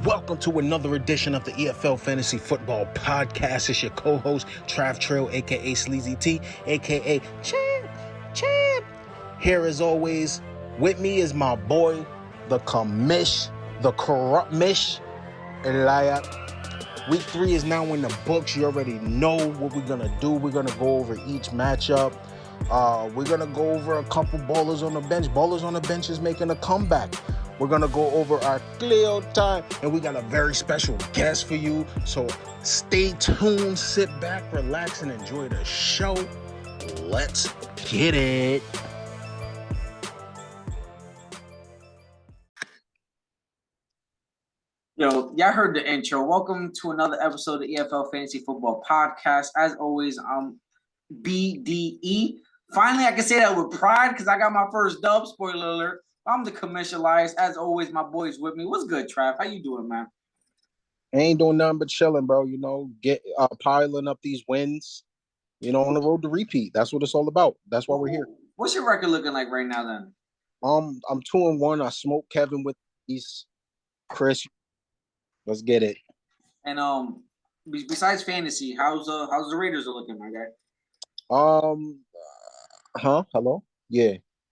Welcome to another edition of the EFL Fantasy Football Podcast. It's your co-host, Trav Trill, a.k.a. Sleazy T, a.k.a. Champ. Here, as always, with me is my boy, the commish, the corrupt mish, Elia. Week 3 is now in the books. You already know what we're going to do. We're going to go over each matchup. We're going to go over a couple ballers on the bench. Ballers on the bench is making a comeback. We're going to go over our Cleo Time, and we got a very special guest for you. So stay tuned, sit back, relax, and enjoy the show. Let's get it. Yo, y'all heard the intro. Welcome to another episode of the EFL Fantasy Football Podcast. As always, I'm BDE. Finally, I can say that with pride because I got my first dub. Spoiler alert. I'm the commission Elias. As always, my boy's with me. What's good, Trav? How you doing, man? I ain't doing nothing but chilling, bro. You know, piling up these wins, on the road to repeat. That's what it's all about. That's why we're here. What's your record looking like right now, then? I'm 2-1. I smoked Kevin with these. Chris, let's get it. And besides fantasy, how's the Raiders looking, my guy? Hello?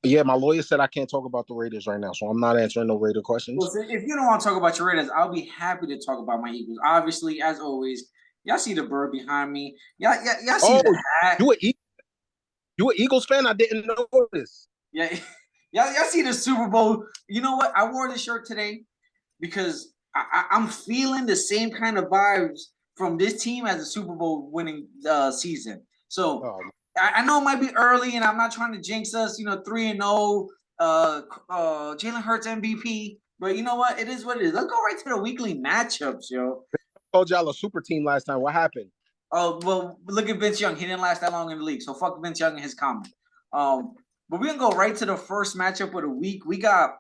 Yeah, my lawyer said I can't talk about the Raiders right now, so I'm not answering no Raider questions. Well, if you don't want to talk about your Raiders, I'll be happy to talk about my Eagles. Obviously, as always, y'all see the bird behind me. Y'all see the hat. You an Eagles fan? I didn't notice. Yeah, y'all see the Super Bowl. You know what? I wore this shirt today because I'm feeling the same kind of vibes from this team as a Super Bowl winning season. So I know it might be early, and I'm not trying to jinx us. 3-0. Jalen Hurts MVP, but you know what? It is what it is. Let's go right to the weekly matchups, yo. I told y'all a super team last time. What happened? Oh well, look at Vince Young. He didn't last that long in the league, so fuck Vince Young and his comment. But we're gonna go right to the first matchup of the week. We got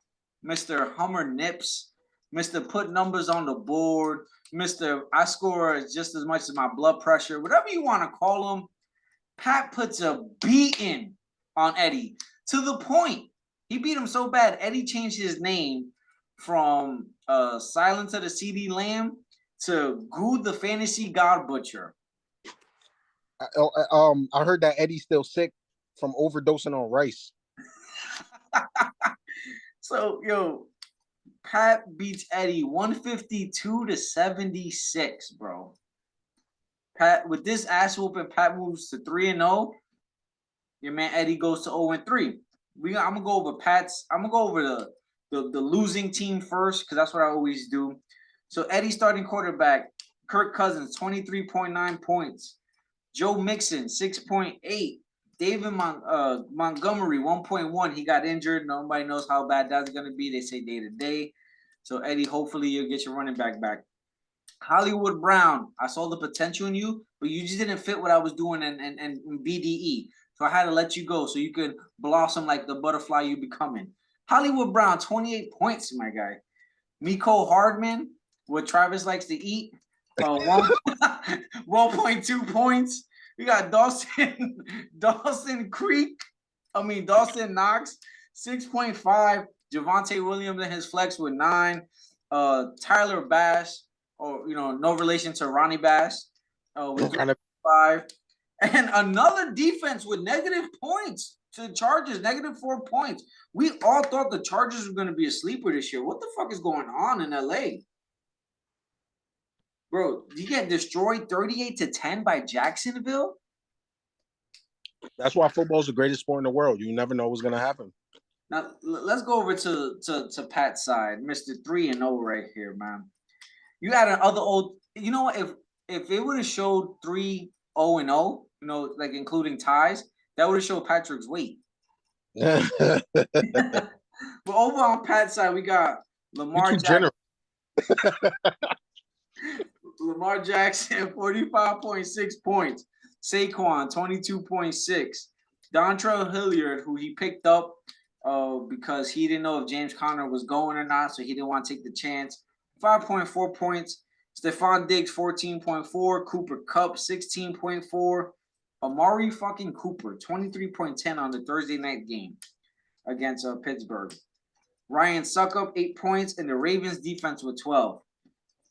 Mr. Hummer Nips, Mr. Put Numbers on the Board, Mr. I score just as much as my blood pressure, whatever you want to call him. Pat puts a beating on Eddie to the point he beat him so bad. Eddie changed his name from Silence of the CD Lamb to Good the Fantasy God Butcher. I heard that Eddie's still sick from overdosing on rice. So, yo, Pat beats Eddie 152-76, bro. Pat, with this ass whooping, Pat moves to 3-0. Your man Eddie goes to 0-3. I'm gonna go over Pat's. I'm gonna go over the losing team first because that's what I always do. So Eddie starting quarterback, Kirk Cousins 23.9 points, Joe Mixon 6.8, David Montgomery 1.1. He got injured. Nobody knows how bad that's gonna be. They say day to day. So Eddie, hopefully you'll get your running back back. Hollywood Brown, I saw the potential in you, but you just didn't fit what I was doing in BDE. So I had to let you go so you could blossom like the butterfly you becoming. Hollywood Brown, 28 points, my guy. Miko Hardman, what Travis likes to eat, 1.2 points. We got Dawson Knox, 6.5. Javonte Williams and his flex with 9. Tyler Bass, no relation to Ronnie Bass, with 5. And another defense with negative points to the Chargers, -4 points. We all thought the Chargers were going to be a sleeper this year. What the fuck is going on in LA? Bro, you get destroyed 38-10 by Jacksonville? That's why football's the greatest sport in the world. You never know what's going to happen. Now, let's go over to Pat's side. Mr. 3-0 right here, man. You had another old. You know what? If it would have showed 3-0-0, like including ties, that would have showed Patrick's weight. But over on Pat's side, we got Lamar Jackson. Lamar Jackson, 45.6 points. Saquon, 22.6. Dontrell Hilliard, who he picked up because he didn't know if James Conner was going or not, so he didn't want to take the chance. 5.4 points. Stephon Diggs, 14.4. Cooper Kupp, 16.4. Amari fucking Cooper, 23.10 on the Thursday night game against Pittsburgh. Ryan Suckup, 8 points, and the Ravens defense with 12.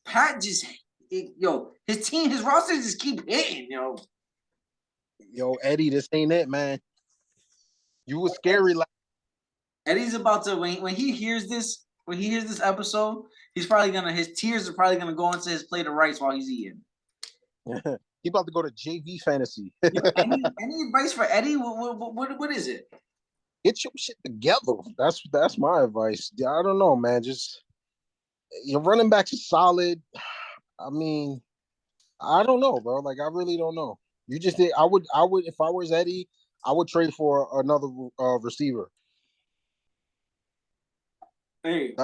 Pat just his roster just keep hitting, yo. Yo, Eddie, this ain't it, man. You was scary. Like Eddie's about to when he hears this episode, his tears are probably gonna go into his plate of rice while he's eating. he about to go to JV fantasy. any advice for Eddie? What is it? Get your shit together. That's my advice. I don't know, man. Just your running backs is solid. I mean, I don't know, bro. Like I really don't know. You just did. I would if I was Eddie, I would trade for another receiver. Hey,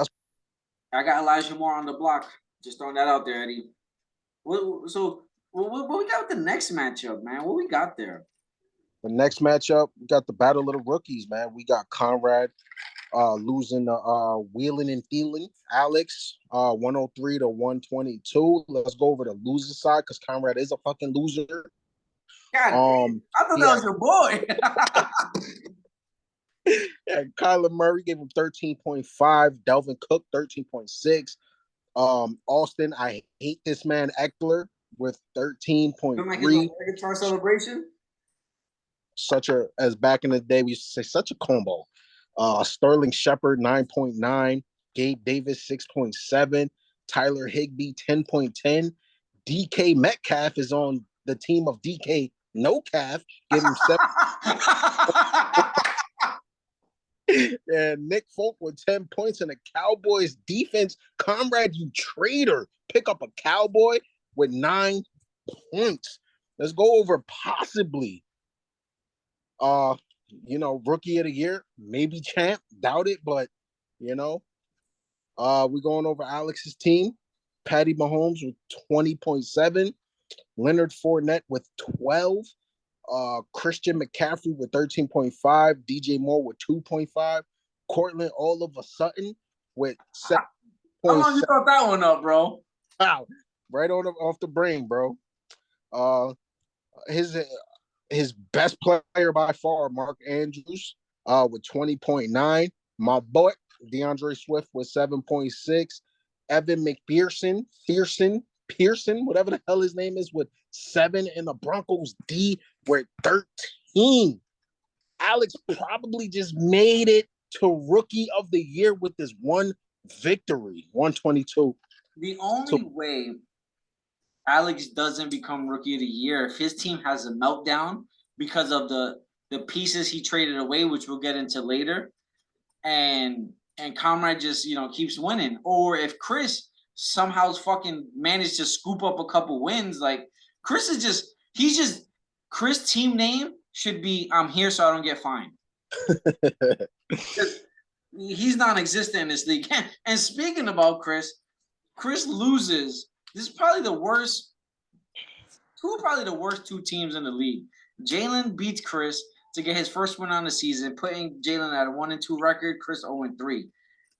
I got Elijah Moore on the block. Just throwing that out there, Eddie. What we got with the next matchup, man? What we got there? The next matchup, we got the battle of the rookies, man. We got Conrad losing the Wheeling and Thielen. Alex 103 to 122. Let's go over the loser side because Conrad is a fucking loser. God, I thought that was your boy. Yeah, Kyler Murray gave him 13.5. Delvin Cook 13.6. Austin, I hate this man Eckler with 13.3. Guitar celebration. As back in the day we used to say, such a combo. Sterling Shepard 9.9. Gabe Davis 6.7. Tyler Higbee 10.10. DK Metcalf is on the team of DK No Calf. Give him 7. And Nick Folk with 10 points in the Cowboys defense. Comrade, you traitor. Pick up a Cowboy with 9 points. Let's go over possibly rookie of the year, maybe champ, doubt it, but we're going over Alex's team. Patty Mahomes with 20.7, Leonard Fournette with 12, Christian McCaffrey with 13.5, DJ Moore with 2.5, Cortland all of a sudden with 7. How long you thought that one up, bro? Wow, right off the brain, bro. His best player by far, Mark Andrews, with 20.9. My boy, DeAndre Swift with 7.6. Evan McPherson, Pearson, whatever the hell his name is, with 7. And the Broncos D were 13. Alex probably just made it to rookie of the year with this one victory, 122. The only way Alex doesn't become rookie of the year if his team has a meltdown because of the pieces he traded away, which we'll get into later, and Comrade just keeps winning, or if Chris somehow fucking managed to scoop up a couple wins. Like Chris is Chris' team name should be "I'm here so I don't get fined." He's non-existent in this league. And speaking about Chris loses. This is probably the worst. Probably the worst 2 teams in the league. Jalen beats Chris to get his first win on the season, putting Jalen at a 1-2 record. Chris 0-3.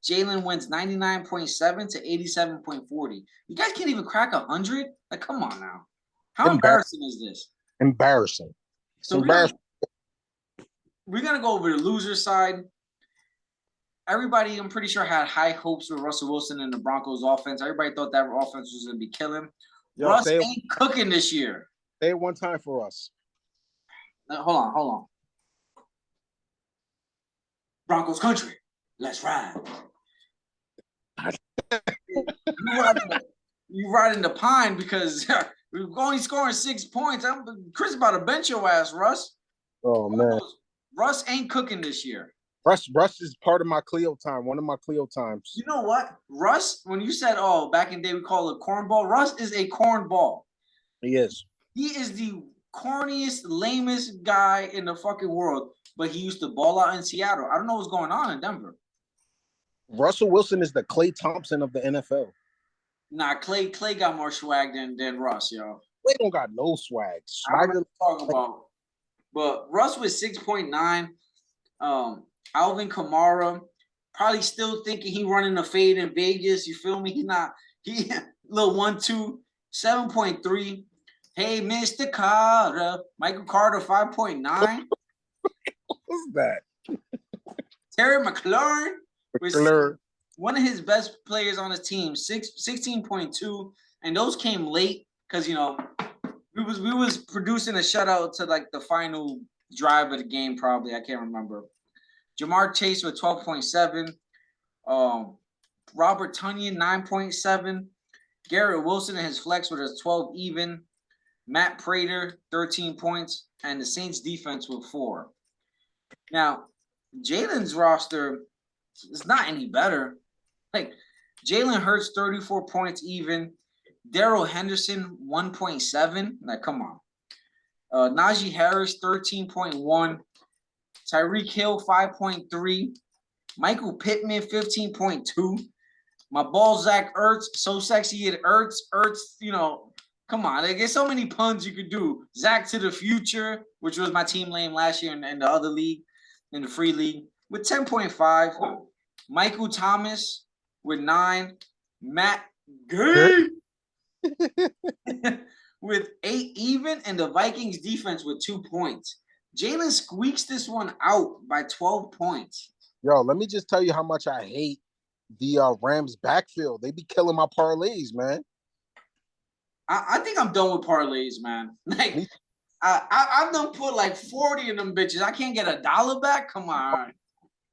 Jalen wins 99.7 to 87.40. You guys can't even crack 100. Like, come on now. How embarrassing is this? Embarrassing. So embarrassing. We're gonna go over the loser side. Everybody, I'm pretty sure, had high hopes with Russell Wilson and the Broncos offense. Everybody thought that offense was going to be killing. Russ ain't cooking this year. Say it one time for us. Hold on. Broncos country. Let's ride. You riding the pine because we're only scoring 6 points. Chris about to bench your ass, Russ. Oh, man. Russ ain't cooking this year. Russ is part of my Cleo time, one of my Cleo times. You know what? Russ, when you said, back in the day we call it cornball, Russ is a cornball. He is. He is the corniest, lamest guy in the fucking world, but he used to ball out in Seattle. I don't know what's going on in Denver. Russell Wilson is the Klay Thompson of the NFL. Nah, Clay got more swag than Russ, yo. Clay don't got no swag. Swagger talking about. But Russ was 6.9. Alvin Kamara, probably still thinking he running a fade in Vegas. You feel me? He little 1-2, 7.3. Hey, Mr. Carter. Michael Carter, 5.9. What's that? Terry McLaurin. one of his best players on his team, 16.2, and those came late because we was producing a shutout to like the final drive of the game. Probably I can't remember. Jamar Chase with 12.7. Robert Tonyan 9.7. Garrett Wilson and his flex with a 12 even. Matt Prater 13 points, and the Saints defense with 4. Now, Jalen's roster is not any better. Like Jalen Hurts 34 points even. Darrell Henderson 1.7. Like, come on. Najee Harris 13.1. Tyreek Hill 5.3. Michael Pittman 15.2. My ball Zach Ertz, so sexy it Ertz, come on. Like, there's so many puns you could do. Zach to the future, which was my team name last year in the other league, in the free league, with 10.5. Michael Thomas with 9. Matt Gay with 8 even, and the Vikings defense with 2 points. Jalen squeaks this one out by 12 points. Yo, let me just tell you how much I hate the Rams backfield. They be killing my parlays, man. I think I'm done with parlays, man. Like, I've done put like 40 in them bitches. I can't get $1 back. Come on.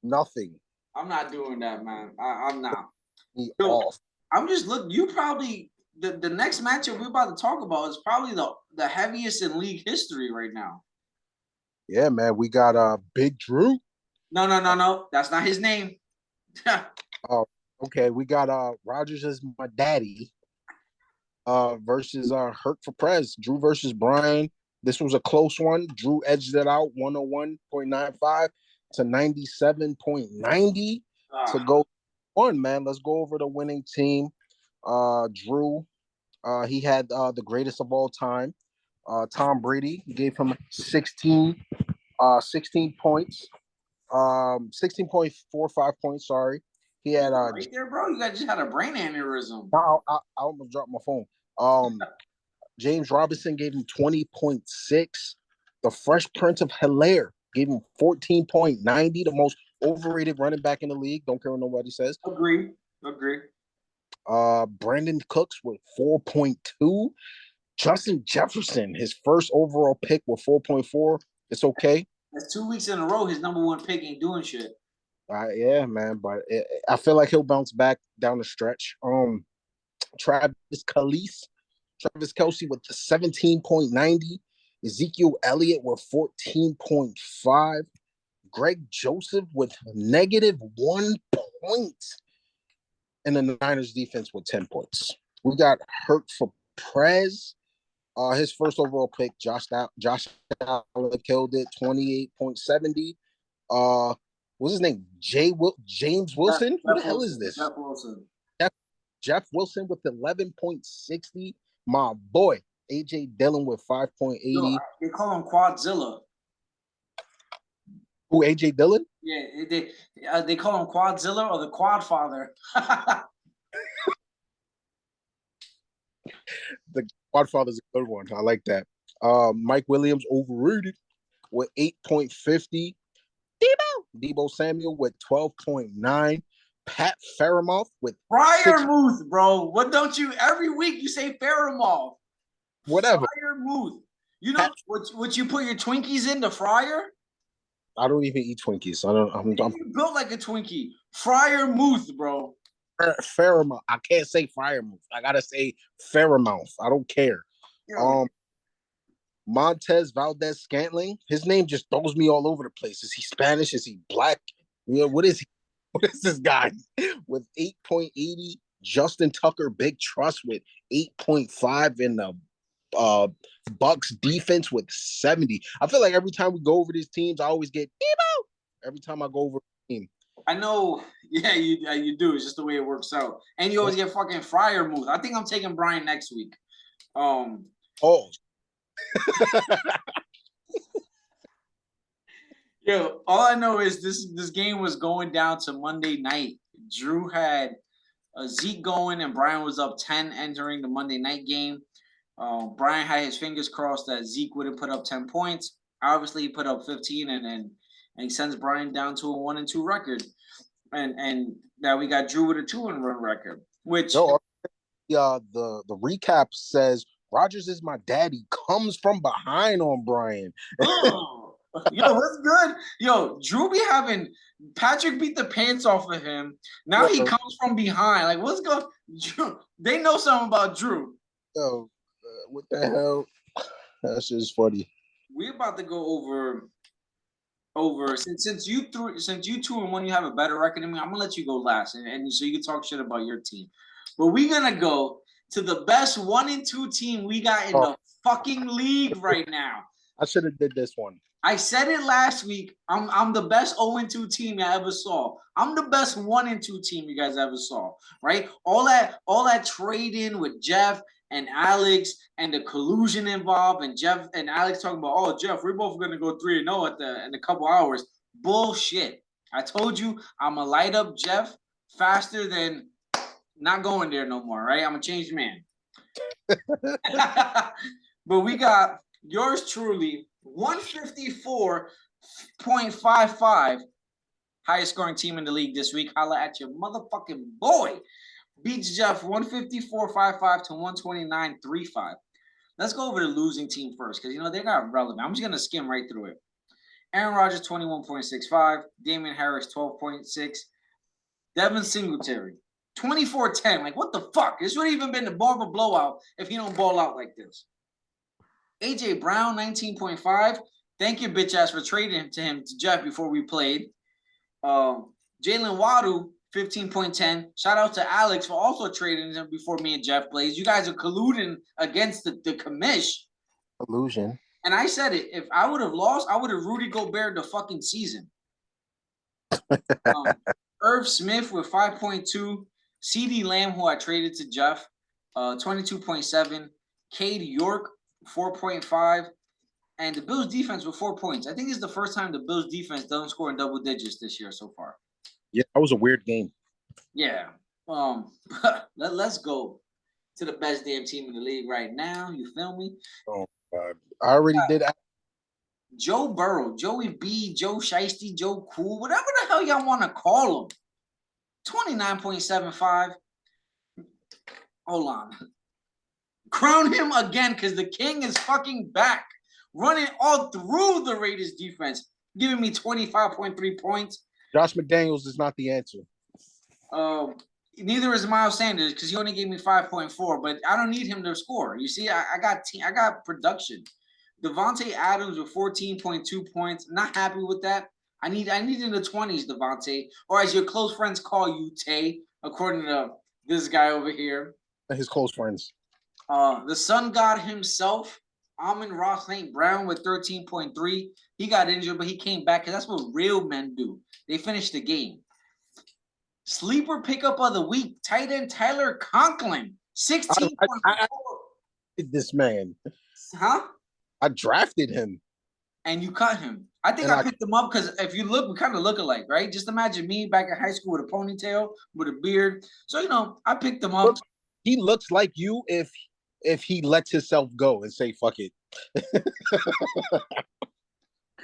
Nothing. I'm not doing that, man. I'm not. Off. I'm just looking. You probably the next matchup we're about to talk about is probably the heaviest in league history right now. Yeah, man. We got Big Drew. No. That's not his name. Oh, okay. We got Rogers as my daddy. Versus Hurt for Prez. Drew versus Brian. This was a close one. Drew edged it out 101.95 to 97.90 to go one, man. Let's go over the winning team. Drew, he had the greatest of all time. Tom Brady gave him 16 points. 16.45 points, sorry. He had right there, bro. You guys just had a brain aneurysm. I almost dropped my phone. James Robinson gave him 20.6. The Fresh Prince of Hilaire gave him 14.90, the most overrated running back in the league. Don't care what nobody says. Agree. Brandon Cooks with 4.2. Justin Jefferson, his first overall pick with 4.4. It's okay. That's 2 weeks in a row. His number one pick ain't doing shit. Yeah, man, but I feel like he'll bounce back down the stretch. Travis Kelce with the 17.90. Ezekiel Elliott with 14.5. Greg Joseph with -1 point. And the Niners defense with 10 points. We got Hurt for Prez. His first overall pick, Josh Allen killed it, 28.70. What's his name? James Wilson? Who the hell is this? Jeff Wilson. Jeff Wilson with 11.60. My boy, AJ Dillon with 5.80. They call him Quadzilla. Who, AJ Dillon? Yeah, they call him Quadzilla or the Quadfather. The Quadfather's a good one. I like that. Mike Williams overrated with 8.50. Debo Samuel with 12.9. Pat Fairmouth with Fryermuth, bro. What don't you every week you say Fairmouth? Whatever. Fryermuth. You know what you put your Twinkies in the fryer? I don't even eat Twinkies. You built like a Twinkie. Fryermuth, bro. Fairmouth. I can't say Fairmouth. I gotta say Fairmouth. I don't care. Yeah. Montez Valdez Scantling. His name just throws me all over the place. Is he Spanish? Is he black? Yeah, what is he? What is this guy? With 8.80. Justin Tucker, Big Trust with 8.5 in the Bucks defense with 70. I feel like every time we go over these teams, I always get Debo. Every time I go over a team. I know. Yeah, you do. It's just the way it works out. And you always get fucking Fryermuth. I think I'm taking Brian next week. Yo, all I know is this game was going down to Monday night. Drew had Zeke going, and Brian was up 10 entering the Monday night game. Brian had his fingers crossed that Zeke wouldn't put up 10 points. Obviously, he put up 15, and he sends Brian down to a 1-2 record. and now we got Drew with a 2-run record. Which the recap says Rodgers is my daddy, comes from behind on Brian. yo, what's good? Yo, Drew be having Patrick beat the pants off of him. Now he comes from behind. Like, what's going? Drew, they know something about Drew. Yo, what the hell? That's just funny. We're about to go over since you 2-1, you have a better record than me. I'm gonna let you go last, and so you can talk shit about your team. But we're gonna go to the best 1-2 team we got in the fucking league right now. I should have did this one. I said it last week. I'm the best 0-2 team I ever saw. I'm the best 1-2 team you guys ever saw. Right? All that trade-in with Jeff and Alex and the collusion involved, and Jeff and Alex talking about, oh, Jeff, we're both gonna go 3-0 in a couple hours. Bullshit. I told you I'm gonna light up Jeff faster than not going there no more, right? I'm a changed man. But we got yours truly, 154.55, highest scoring team in the league this week. Holla at your motherfucking boy. Beats Jeff 154.55 to 129.35. Let's go over the losing team first, because they're not relevant. I'm just gonna skim right through it. Aaron Rodgers 21.65, Damian Harris 12.6, Devin Singletary 24-10. Like, what the fuck? This would have even been more of a blowout if he don't ball out like this. AJ Brown 19.5. Thank you, bitch ass, for trading to Jeff before we played. Jalen Waddle 15.10. Shout out to Alex for also trading him before me and Jeff plays. You guys are colluding against the commish. Collusion. And I said it. If I would have lost, I would have Rudy Gobert the fucking season. Irv Smith with 5.2. CeeDee Lamb, who I traded to Jeff, 22.7. Cade York, 4.5. And the Bills defense with 4 points. I think this is the first time the Bills defense doesn't score in double digits this year so far. Yeah, that was a weird game. Yeah. Let's go to the best damn team in the league right now. You feel me? Oh, God. I already did. Joe Burrow, Joey B, Joe Shiesty, Joe Cool, whatever the hell y'all want to call him. 29.75. Hold on. Crown him again, because the king is fucking back. Running all through the Raiders defense, giving me 25.3 points. Josh McDaniels is not the answer. Neither is Miles Sanders, because he only gave me 5.4, but I don't need him to score. You see, I got production. Devontae Adams with 14.2 points. Not happy with that. I need in the 20s, Devontae, or as your close friends call you, Tay, according to this guy over here. His close friends. The sun god himself, Amon-Ra St. Brown with 13.3. He got injured, but he came back, because that's what real men do. They finish the game. Sleeper pickup of the week, tight end Tyler Conklin, 16.4. This man. Huh? I drafted him. And you cut him. I think I picked him up because if you look, we kind of look alike, right? Just imagine me back in high school with a ponytail, with a beard. So, I picked him up. He looks like you if he lets himself go and say, fuck it.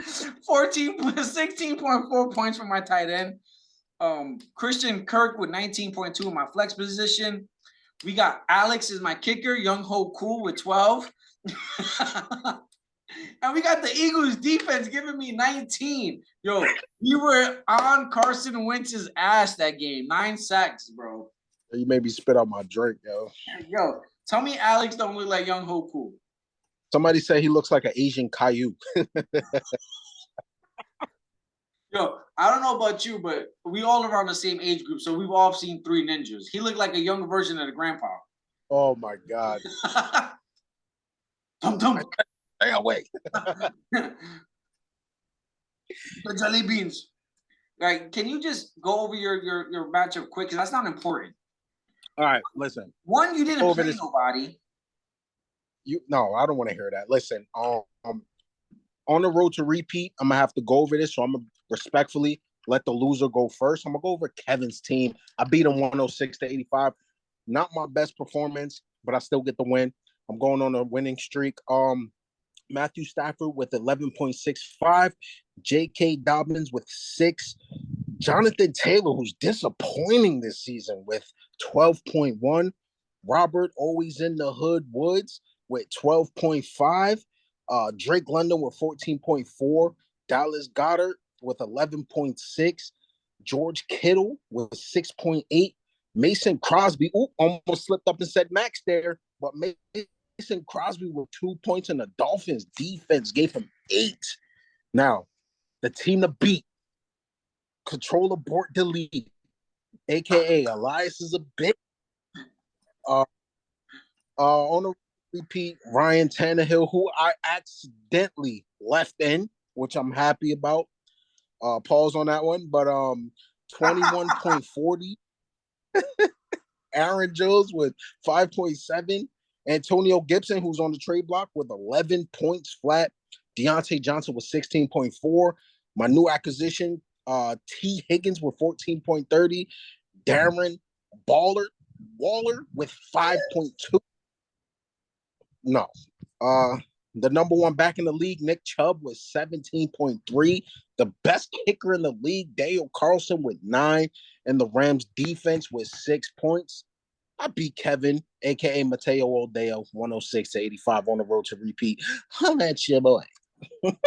16.4 points for my tight end. Christian Kirk with 19.2 in my flex position. We got Alex as my kicker, Young Ho Cool with 12. And we got the Eagles defense giving me 19. Yo, we were on Carson Wentz's ass that game. 9 sacks, bro. You made me spit out my drink, yo. Yo, tell me Alex don't look like Young Ho Cool. Somebody say he looks like an Asian Caillou. Yo, I don't know about you, but we all around the same age group, so we've all seen Three Ninjas. He looked like a younger version of the grandpa. Oh, my God. Tum-tum. Stay away. The jelly beans. Like, can you just go over your matchup quick? Because that's not important. All right, listen. One, you didn't play nobody. No, I don't want to hear that. Listen, on the road to repeat, I'm gonna have to go over this, so I'm gonna respectfully let the loser go first. I'm gonna go over Kevin's team. I beat him 106-85. Not my best performance, but I still get the win. I'm going on a winning streak. Matthew Stafford with 11.65, J.K. Dobbins with 6, Jonathan Taylor, who's disappointing this season with 12.1. Robert Always in the Hood Woods with 12.5. Drake London with 14.4. Dallas Goddard with 11.6. George Kittle with 6.8. Mason Crosby, almost slipped up and said Max there, but Mason Crosby with 2 points, and the Dolphins defense gave him 8. Now, the team to beat, Control Abort Delete, aka Elias is a bitch. On a repeat, Ryan Tannehill, who I accidentally left in, which I'm happy about. Pause on that one, but 21.40. Aaron Jones with 5.7. Antonio Gibson, who's on the trade block, with 11 points flat. Deontay Johnson with 16.4. My new acquisition, T. Higgins with 14.30. Darren Waller with 5.2. No. The number one back in the league, Nick Chubb, with 17.3. The best kicker in the league, Dale Carlson, with 9. And the Rams defense with 6 points. I beat Kevin, a.k.a. Mateo Odeo, 106-85 on the road to repeat. Holla at your boy. What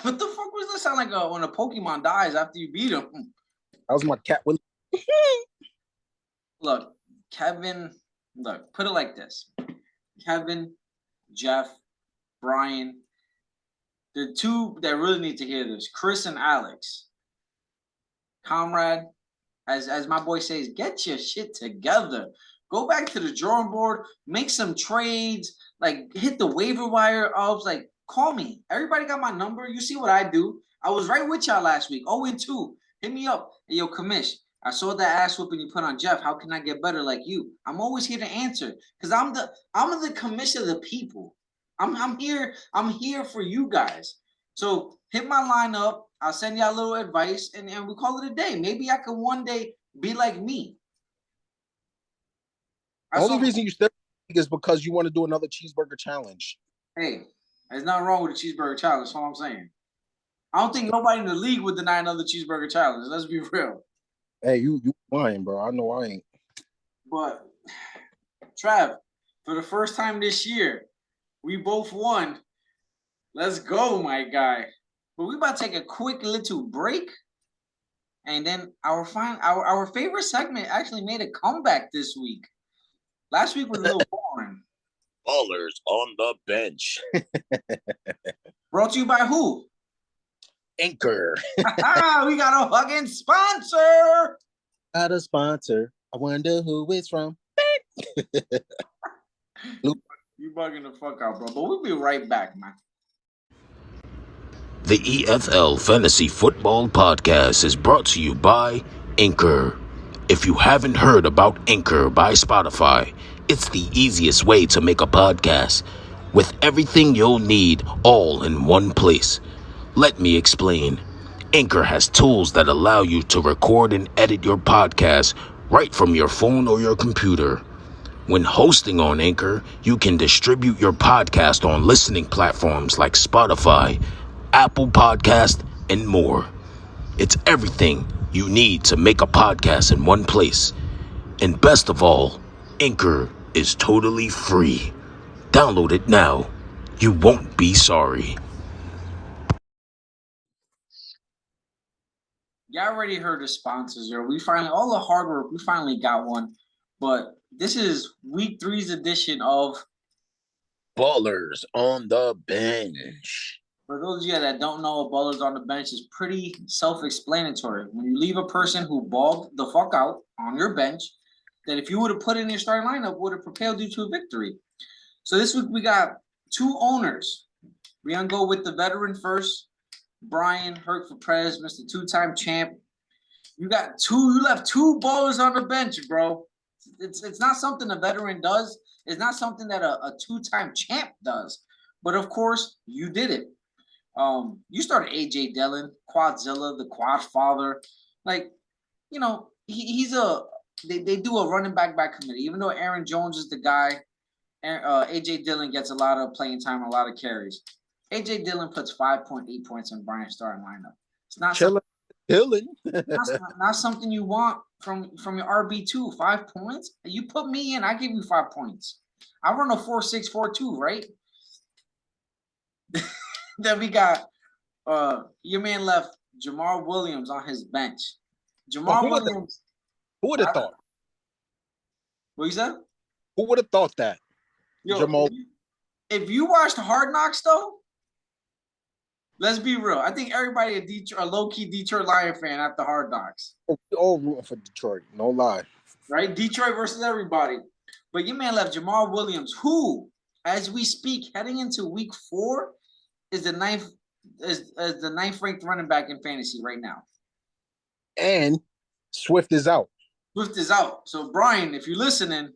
the fuck was that sound like when a Pokemon dies after you beat him? That was my cat. Look, Kevin, put it like this. Kevin, Jeff, Brian, the two that really need to hear this, Chris and Alex. Comrade, as my boy says, get your shit together. Go back to the drawing board, make some trades, like hit the waiver wire ups, like call me. Everybody got my number. You see what I do. I was right with y'all last week. 0-2. Hit me up. Hey, yo, commish. I saw that ass whooping you put on Jeff. How can I get better like you? I'm always here to answer because I'm the commish of the people. I'm here for you guys. So hit my line up. I'll send y'all a little advice and we call it a day. Maybe I could one day be like me. The only reason you still is because you want to do another cheeseburger challenge. Hey, there's nothing wrong with a cheeseburger challenge. That's all I'm saying. I don't think nobody in the league would deny another cheeseburger challenge. Let's be real. Hey, you lying, bro. I know I ain't. But Trav, for the first time this year, we both won. Let's go, my guy. But we about to take a quick little break. And then our favorite segment actually made a comeback this week. Last week was a little boring. Ballers on the bench. Brought to you by who? Anchor. We got a fucking sponsor. Got a sponsor. I wonder who it's from. You bugging the fuck out, bro. But we'll be right back, man. The EFL Fantasy Football Podcast is brought to you by Anchor. If you haven't heard about Anchor by Spotify, it's the easiest way to make a podcast with everything you'll need all in one place. Let me explain. Anchor has tools that allow you to record and edit your podcast right from your phone or your computer. When hosting on Anchor, you can distribute your podcast on listening platforms like Spotify, Apple Podcast, and more. It's everything you need to make a podcast in one place. And best of all, Anchor is totally free. Download it now. You won't be sorry. Y'all already heard the sponsors, yo. We finally, all the hard work, we finally got one. But this is week 3's edition of Ballers on the bench. For those of you that don't know, ballers on the bench is pretty self-explanatory. When you leave a person who balled the fuck out on your bench, that if you would have put in your starting lineup, would have propelled you to a victory. So this week we got 2 owners. We're going to go with the veteran first. Brian Hurt for Prez, Mr. 2-time champ. You left 2 ballers on the bench, bro. It's not something a veteran does. It's not something that a 2-time champ does. But of course, you did it. You started AJ Dillon, Quadzilla, the Quad Father. Like, you know, they do a running back by committee. Even though Aaron Jones is the guy, AJ Dillon gets a lot of playing time, a lot of carries. AJ Dillon puts 5.8 points in Brian's starting lineup. It's not chilling. Chilling. Not something you want from your RB2. 5 points. You put me in, I give you 5 points. I run a 4-6-4-2, right? Then we got your man left Jamal Williams on his bench. Jamal Williams. Who would have thought? What you said? Who would have thought that? Yo, Jamal. If you watched Hard Knocks, though, let's be real. I think everybody a low-key Detroit Lion fan after Hard Knocks. We all rooting for Detroit. No lie. Right? Detroit versus everybody. But your man left Jamal Williams, who, as we speak, heading into week 4, is the ninth ranked running back in fantasy right now. And Swift is out. Swift is out. So Brian, if you're listening,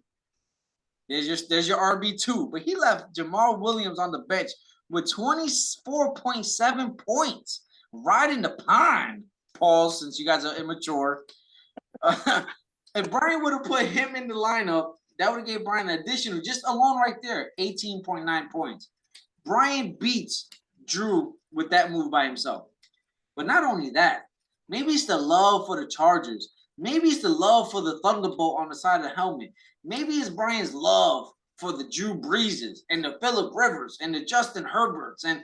there's your RB2. But he left Jamal Williams on the bench with 24.7 points. Riding the pine. Paul, since you guys are immature. If Brian would have put him in the lineup, that would have gave Brian an additional, just alone right there, 18.9 points. Brian beats Drew with that move by himself. But not only that, maybe it's the love for the Chargers. Maybe it's the love for the Thunderbolt on the side of the helmet. Maybe it's Brian's love for the Drew Breeses and the Phillip Rivers and the Justin Herberts and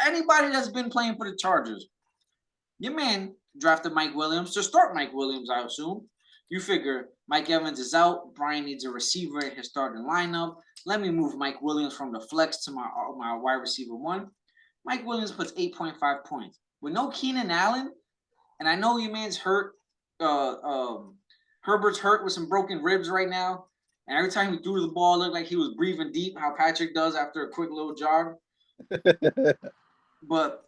anybody that's been playing for the Chargers. Your man drafted Mike Williams to start Mike Williams, I assume. You figure Mike Evans is out. Brian needs a receiver in his starting lineup. Let me move Mike Williams from the flex to my wide receiver 1. Mike Williams puts 8.5 points. With no Keenan Allen, and I know your man's hurt. Herbert's hurt with some broken ribs right now. And every time he threw the ball, it looked like he was breathing deep, how Patrick does after a quick little jog. But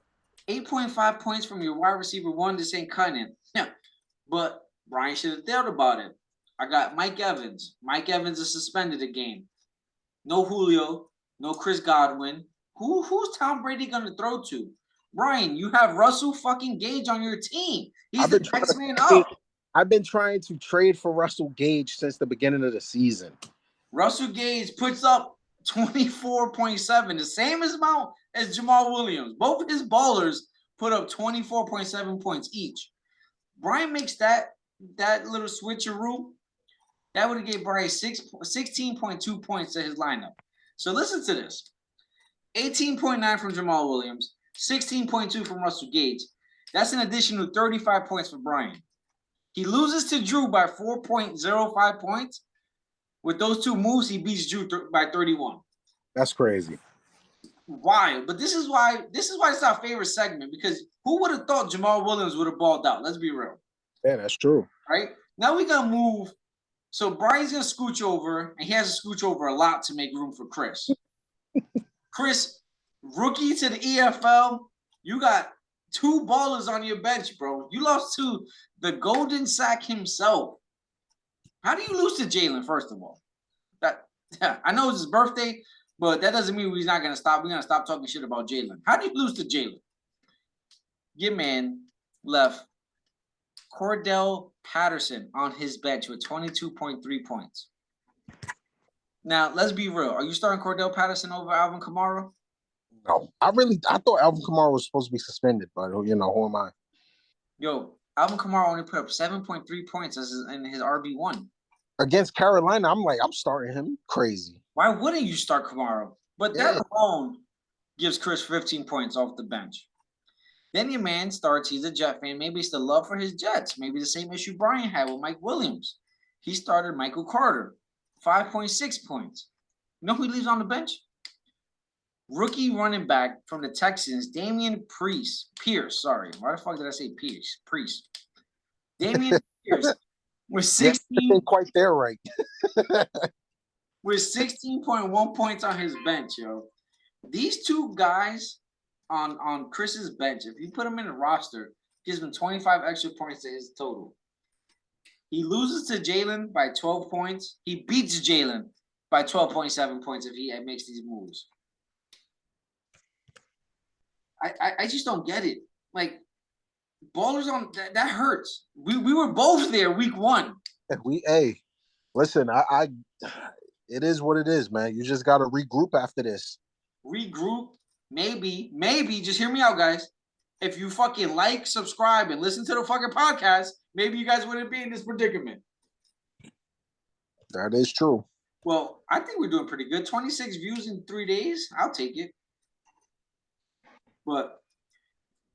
8.5 points from your wide receiver 1, this ain't cutting it. Yeah. But Brian should have thought about it. I got Mike Evans. Mike Evans is suspended a game. No Julio, no Chris Godwin. Who's Tom Brady going to throw to? Brian, you have Russell fucking Gage on your team. He's the next man up. I've been trying to trade for Russell Gage since the beginning of the season. Russell Gage puts up 24.7, the same amount as Jamal Williams. Both of his ballers put up 24.7 points each. Brian makes that little switcheroo. That would have gave Brian 16.2 points to his lineup. So listen to this. 18.9 from Jamal Williams, 16.2 from Russell Gage. That's an additional 35 points for Brian. He loses to Drew by 4.05 points. With those two moves, he beats Drew by 31. That's crazy. Wild. But this is why it's our favorite segment, because who would have thought Jamal Williams would have balled out? Let's be real. Yeah, that's true. Right? Now we're going to move. So Brian's going to scooch over, and he has to scooch over a lot to make room for Chris. Chris, rookie to the EFL, you got 2 ballers on your bench, bro. You lost to the Golden Sack himself. How do you lose to Jalen, first of all? I know it's his birthday, but that doesn't mean we're not going to stop. We're going to stop talking shit about Jalen. How do you lose to Jalen? Your man left Cordell Patterson on his bench with 22.3 points. Now, let's be real. Are you starting Cordell Patterson over Alvin Kamara? No. I thought Alvin Kamara was supposed to be suspended, but who am I? Yo, Alvin Kamara only put up 7.3 points in his RB1. Against Carolina, I'm starting him. Crazy. Why wouldn't you start Kamara? But that alone gives Chris 15 points off the bench. Then your man starts, he's a Jet fan. Maybe it's the love for his Jets. Maybe the same issue Brian had with Mike Williams. He started Michael Carter, 5.6 points. You know who he leaves on the bench? Rookie running back from the Texans, Damian Pierce. Sorry. Why the fuck did I say Pierce? Priest. Damian Pierce with 16. Quite there, right? With 16.1 points on his bench, yo. These 2 guys on Chris's bench, if you put them in a roster, gives him 25 extra points to his total. He loses to Jalen by 12 points. He beats Jalen by 12.7 points if he makes these moves. I just don't get it. Like, ballers on that hurts. We were both there week 1. Listen, it is what it is, man. You just got to regroup after this. Regroup, maybe. Just hear me out, guys. if you fucking like, subscribe, and listen to the fucking podcast, maybe you guys wouldn't be in this predicament. That is true. Well, I think we're doing pretty good. 26 views in 3 days. I'll take it. But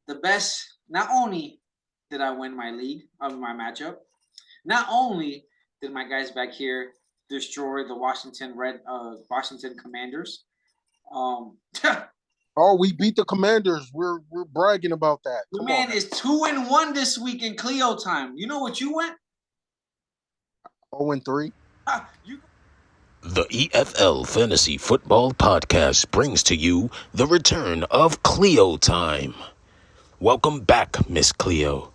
the best, not only did I win my league of my matchup, not only did my guys back here destroy the Washington Commanders. Oh, we beat the Commanders. We're bragging about that. The man is 2-1 this week in Cleo Time. You know what you went? 0-3. The EFL Fantasy Football Podcast brings to you the return of Cleo Time. Welcome back, Miss Cleo.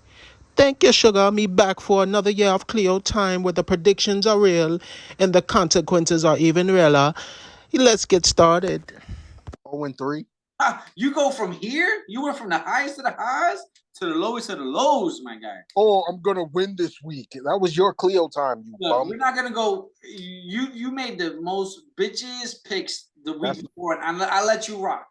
Thank you, sugar. Me back for another year of Cleo Time where the predictions are real and the consequences are even realer. Let's get started. 0-3. You go from here? You went from the highest to the highs to the lowest of the lows, my guy. Oh, I'm gonna win this week. That was your Cleo Time, you bum. We're not gonna go. You made the most bitches picks the week before, and I let you rock.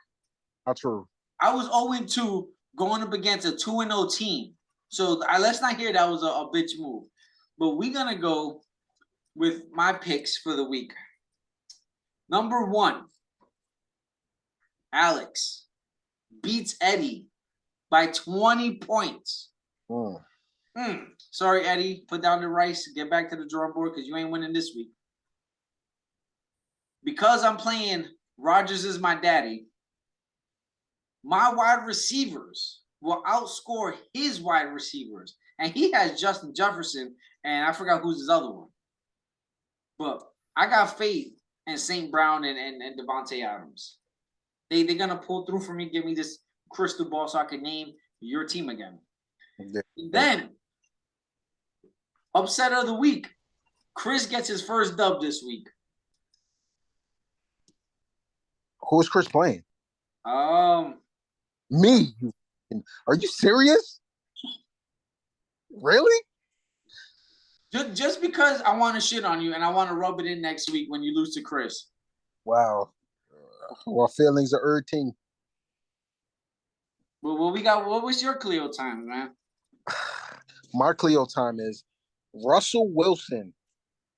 Not true. I was 0-2 going up against a 2-0 team. So let's not hear that was a bitch move. But we're gonna go with my picks for the week. Number 1. Alex beats Eddie by 20 points. Sorry, Eddie. Put down the rice. Get back to the drawing board because you ain't winning this week. Because I'm playing Rogers is my daddy, my wide receivers will outscore his wide receivers. And he has Justin Jefferson, and I forgot who's his other one. But I got faith in St. Brown and Devontae Adams. They're going to pull through for me, give me this crystal ball so I can name your team again. Yeah. Then, upset of the week, Chris gets his first dub this week. Who's Chris playing? Me. Are you serious? Really? Just because I want to shit on you and I want to rub it in next week when you lose to Chris. Wow. Well, feelings are hurting. Well, what was your Cleo Time, man? My Cleo Time is Russell Wilson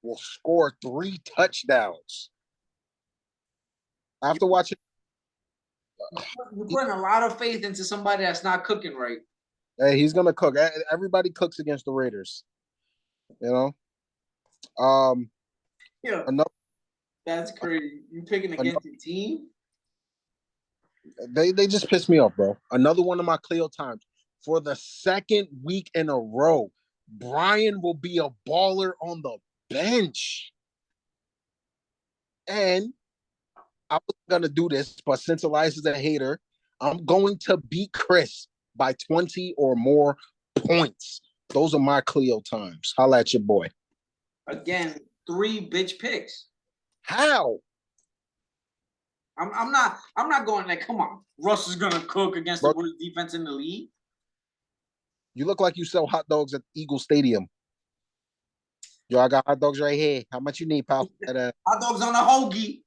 will score 3 touchdowns. After watching, you're putting a lot of faith into somebody that's not cooking right. Hey, he's gonna cook. Everybody cooks against the Raiders. You know. Yeah. That's crazy. You picking against the team? They just pissed me off, bro. Another one of my Cleo Times. For the second week in a row, Brian will be a baller on the bench. And I was going to do this, but since Elias is a hater, I'm going to beat Chris by 20 or more points. Those are my Cleo Times. Holla at your boy. Again, 3 bitch picks. How? I'm not going like, come on. Russ is gonna cook against the worst defense in the league. You look like you sell hot dogs at Eagle Stadium. Yo, I got hot dogs right here. How much you need, pal? Hot dogs on a hoagie.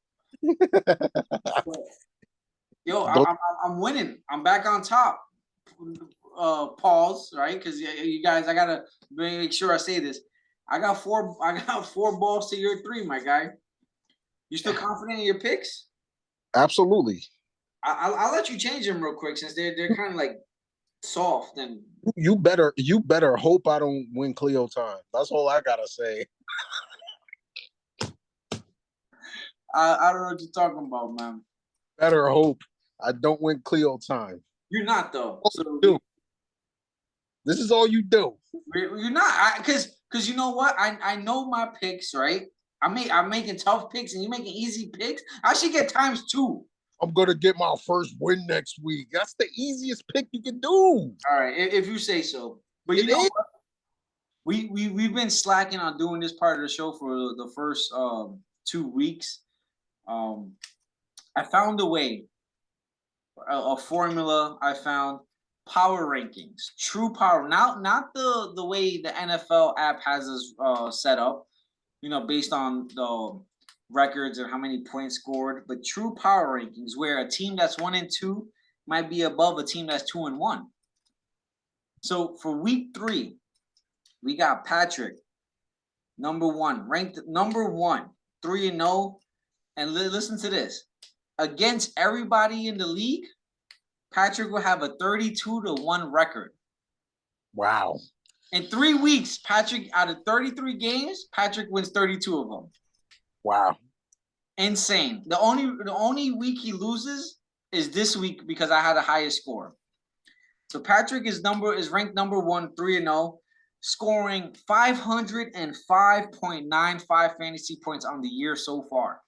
Yo, I'm winning. I'm back on top. Pause, right? Because you guys, I gotta make sure I say this. I got four balls to your 3, my guy. You still confident in your picks? Absolutely. I'll let you change them real quick since they're kind of like soft and. You better hope I don't win Cleo Time. That's all I gotta say. I don't know what you're talking about, man. Better hope I don't win Cleo Time. You're not though. This is all you do. You're not, because you know what? I know my picks, right? I'm making tough picks and you're making easy picks. I should get ×2. I'm gonna get my first win next week. That's the easiest pick you can do. All right, if you say so. But you know what? We've been slacking on doing this part of the show for the first 2 weeks. I found a way, a formula. I found power rankings, true power. Not the way the NFL app has us set up. You know, based on the records and how many points scored, but true power rankings where a team that's 1-2 might be above a team that's 2-1. So for week 3, we got Patrick, number 1, ranked number 1, 3-0. And listen to this. Against everybody in the league, Patrick will have a 32-1 record. Wow. In 3 weeks, Patrick, out of 33 games, Patrick wins 32 of them. Wow. Insane. The only week he loses is this week because I had a higher score. So Patrick is ranked number 1, 3-0, scoring 505.95 fantasy points on the year so far.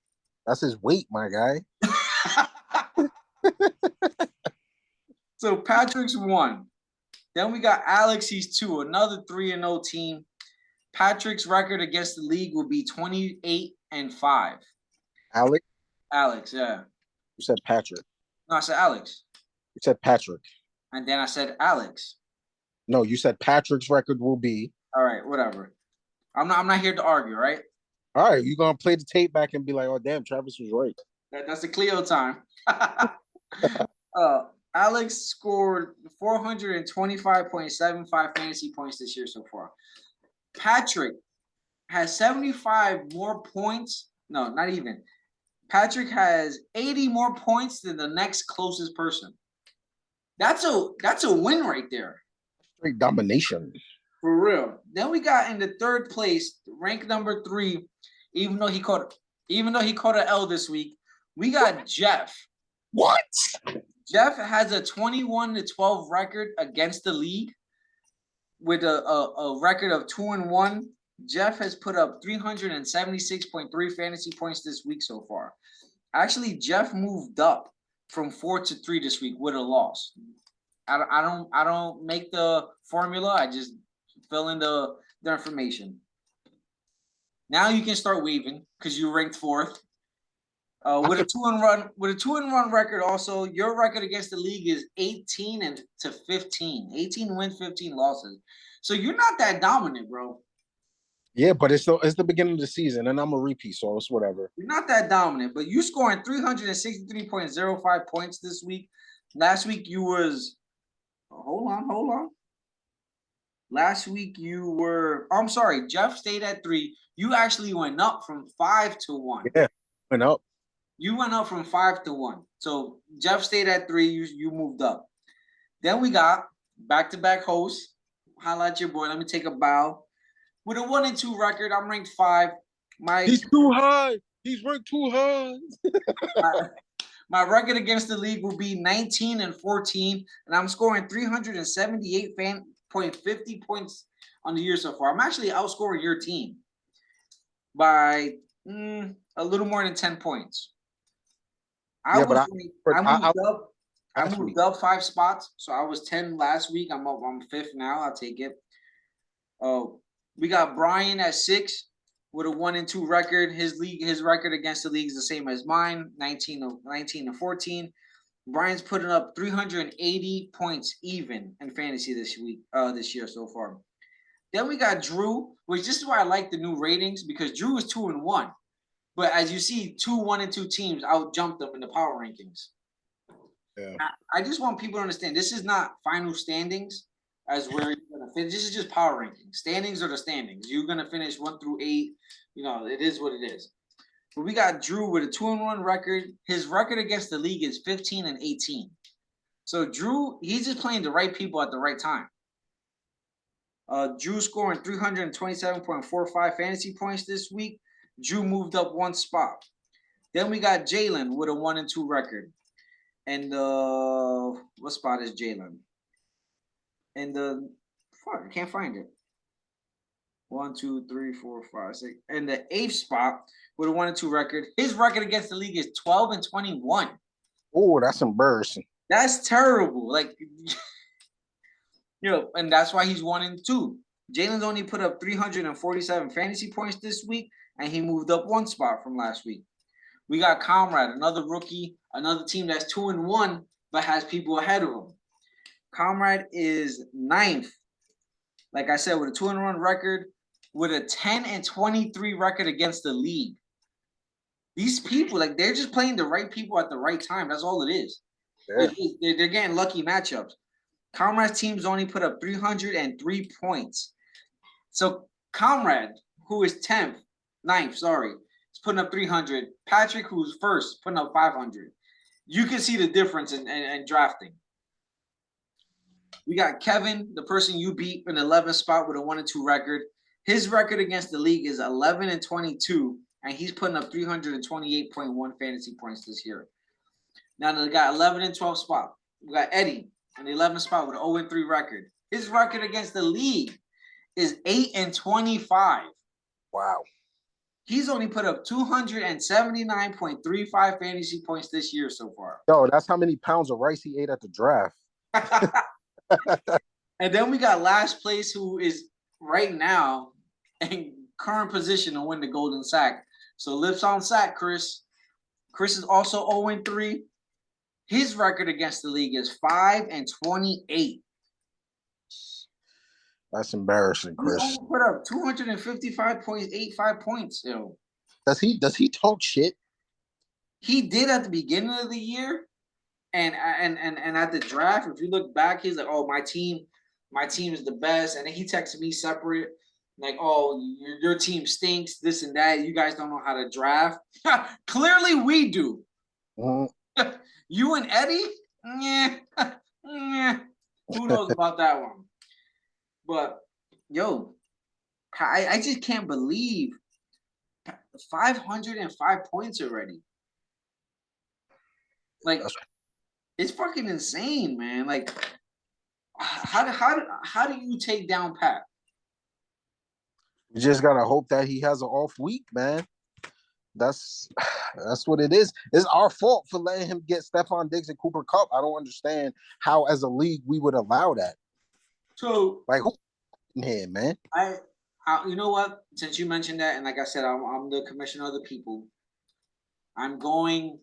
That's his weight, my guy. So Patrick's 1. Then we got Alex. He's 2, another 3-0 team. Patrick's record against the league will be 28-5. Alex, yeah. You said Patrick. No, I said Alex. You said Patrick. And then I said Alex. No, you said Patrick's record will be. All right, whatever. I'm not here to argue, right? All right, you're gonna play the tape back and be like, "Oh, damn, Travis was right." That's the Cleo time. Alex scored 425.75 fantasy points this year so far. Patrick has 75 more points. No, not even. Patrick has 80 more points than the next closest person. That's a win right there. Straight domination. For real. Then we got in the 3rd place, ranked number 3, even though he caught an L this week, we got Jeff. What? Jeff has a 21-12 record against the league with a record of 2-1. Jeff has put up 376.3 fantasy points this week so far. Actually, Jeff moved up from 4 to 3 this week with a loss. I don't make the formula. I just fill in the information. Now you can start waving because you ranked 4th. With a 2-1 record, also your record against the league is 18-15. 18 wins, 15 losses. So you're not that dominant, bro. Yeah, but it's the beginning of the season, and I'm a repeat, so it's whatever. You're not that dominant, but you scoring 363.05 points this week. Last week you was hold on. Last week you were I'm sorry, Jeff stayed at 3. You actually went up from 5 to 1. Yeah, went up. You went up from 5 to 1. So Jeff stayed at 3. You moved up. Then we got back-to-back hosts. Highlight your boy. Let me take a bow. With a 1-2 record, I'm ranked 5. He's too high. He's ranked too high. My record against the league will be 19-14, and I'm scoring 378.50 points on the year so far. I'm actually outscoring your team by a little more than 10 points. I moved up 5 spots, so I was 10 last week. I'm 5th now. I'll take it. We got Brian at 6 with a 1-2 record. His record against the league is the same as mine, 19-14. Brian's putting up 380 points even in fantasy this year so far. Then we got Drew, which this is why I like the new ratings because Drew is 2-1. But as you see, 2 1-2 teams out-jumped them in the power rankings. Yeah. I just want people to understand this is not final standings as where you're gonna finish. This is just power rankings. Standings are the standings. You're gonna finish 1 through 8. It is what it is. But we got Drew with a 2-1 record. His record against the league is 15-18. So Drew, he's just playing the right people at the right time. Drew scoring 327.45 fantasy points this week. Drew moved up 1 spot. Then we got Jalen with a 1-2 record. And what spot is Jalen? And I can't find it. 1, 2, 3, 4, 5, 6. And the 8th spot with a 1-2 record. His record against the league is 12-21. Oh, that's embarrassing. That's terrible. And that's why he's 1-2. Jalen's only put up 347 fantasy points this week, and he moved up 1 spot from last week. We got Comrade, another rookie, another team that's 2-1, but has people ahead of him. Comrade is 9th. Like I said, with a 2-1 record, with a 10-23 record against the league. These people, they're just playing the right people at the right time. That's all it is. Yeah. They're getting lucky matchups. Comrade's teams only put up 303 points. So Comrade, who is 9th, is putting up 300. Patrick, who's first, putting up 500. You can see the difference in drafting. We got Kevin, the person you beat in the 11th spot with a 1-2 record. His record against the league is 11-22, and he's putting up 328.1 fantasy points this year. Now they got 11 and 12 spot. We got Eddie in the 11th spot with an 0-3 record. His record against the league is 8-25. Wow. He's only put up 279.35 fantasy points this year so far. Yo, that's how many pounds of rice he ate at the draft. And then we got last place, who is right now in current position to win the golden sack. So lips on sack, Chris. Chris is also 0-3. His record against the league is 5-28. That's embarrassing, Chris. He only put up 255.85 points. Yo. Does he talk shit? He did at the beginning of the year, and at the draft. If you look back, he's like, "Oh, my team is the best," and then he texted me separate, like, "Oh, your team stinks, this and that. You guys don't know how to draft." Clearly, we do. Mm-hmm. You and Eddie, who knows about that one? But yo, I just can't believe 505 points already. Like, it's fucking insane, man. Like, how do you take down Pat? You just gotta hope that he has an off week, man. That's what it is. It's our fault for letting him get Stephon Diggs and Cooper Kupp. I don't understand how, as a league, we would allow that. So, like, who in here, man? I you know what? Since you mentioned that, and like I said, I'm the commissioner of the people. I'm going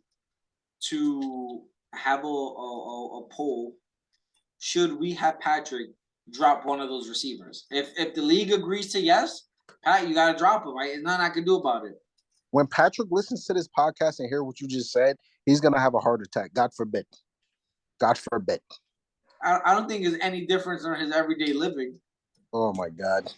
to have a poll. Should we have Patrick drop one of those receivers? If the league agrees to yes, Pat, you gotta drop him. Right? There's nothing I can do about it. When Patrick listens to this podcast and hear what you just said, he's gonna have a heart attack. God forbid. God forbid. I don't think there's any difference in his everyday living. Oh my God.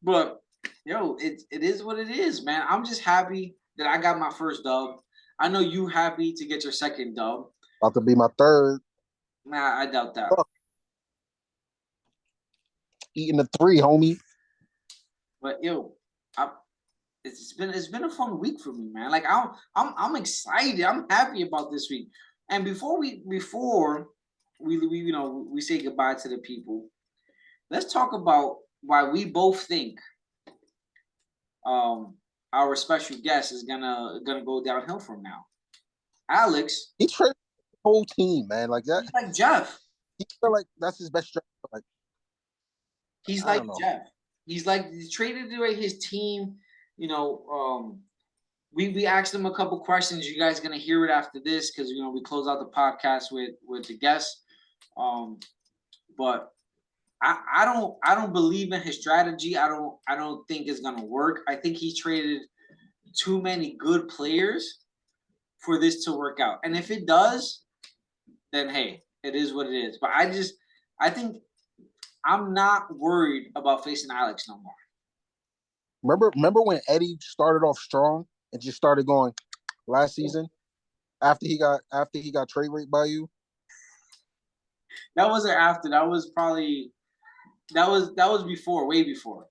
But yo, it is what it is, man. I'm just happy that I got my first dub. I know you happy to get your second dub. About to be my third. Nah, I doubt that. Eating the 3, homie. But yo, it's been a fun week for me, man. Like I'm excited. I'm happy about this week. And before we say goodbye to the people, let's talk about why we both think our special guest is gonna go downhill from now. Alex, he traded the whole team, man. Like that. He's like Jeff. He feel like that's his best draft. Like, he's like Jeff. He's like, he traded away his team. You know, we asked him a couple questions. You guys gonna hear it after this because we close out the podcast with the guests. But I don't believe in his strategy. I don't think it's gonna work. I think he traded too many good players for this to work out. And if it does, then hey, it is what it is. But I think I'm not worried about facing Alex no more. Remember when Eddie started off strong and just started going last season after he got trade rate by you? That wasn't after. That was before, way before.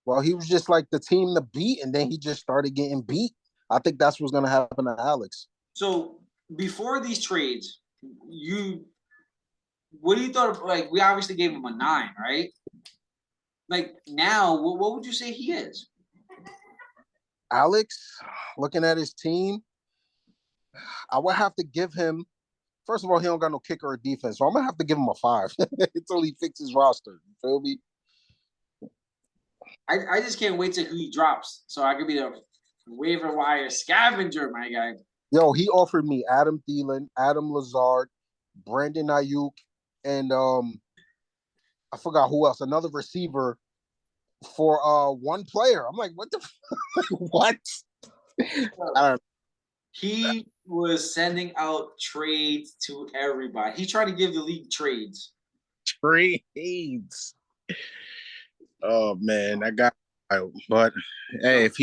Well, he was just like the team to beat, and then he just started getting beat. I think that's what's gonna happen to Alex. So before these trades, what do you thought of, like, we obviously gave him a 9, right? Like, now, what would you say he is? Alex, looking at his team, I would have to give him, first of all, he don't got no kicker or defense, so I'm going to have to give him a 5 until he fixes his roster. You feel me? I just can't wait till he drops so I could be the waiver wire scavenger, my guy. Yo, he offered me Adam Thielen, Adam Lazard, Brandon Ayuk, and I forgot who else, another receiver for one player. I'm like, what the what? I don't know. He was sending out trades to everybody. He tried to give the league trades. Trades. Oh man, that guy. But hey, if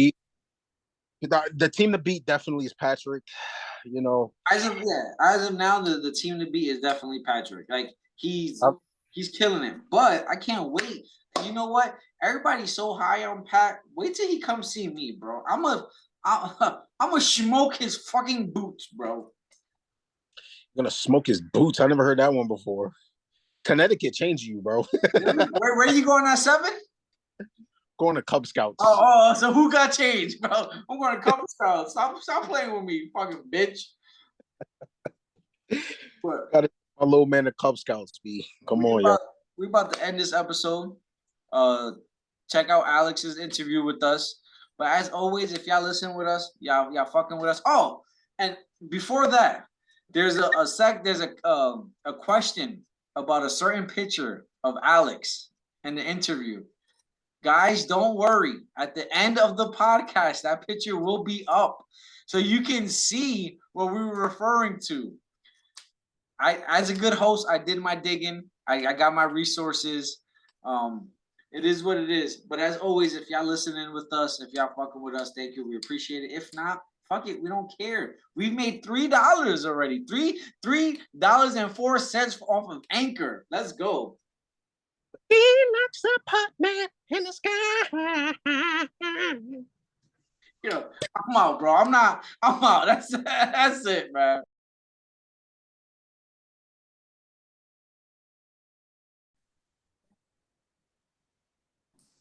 the team to beat definitely is Patrick. You know, as of now, the team to beat is definitely Patrick. Like he's killing it. But I can't wait. You know what? Everybody's so high on Pat. Wait till he comes see me, bro. I'm gonna smoke his fucking boots, bro. gonna smoke his boots. I never heard that one before. Connecticut changed you, bro. Where are you going at 7? Going to Cub Scouts. So who got changed, bro? I'm going to Cub Scouts. Stop playing with me, fucking bitch. Got my little man of Cub Scouts, B. Come on, yo. We about to end this episode. Check out Alex's interview with us. But as always, if y'all listen with us, y'all fucking with us. Oh, and before that, there's a question about a certain picture of Alex in the interview. Guys, don't worry. At the end of the podcast, that picture will be up so you can see what we were referring to. As a good host, I did my digging. I got my resources. It is what it is. But as always, if y'all listening with us, if y'all fucking with us, thank you. We appreciate it. If not, fuck it. We don't care. We've made $3 already. $3.04 off of Anchor. Let's go. He knocks the pot man in the sky. You know, I'm out, bro. I'm out. That's it, man.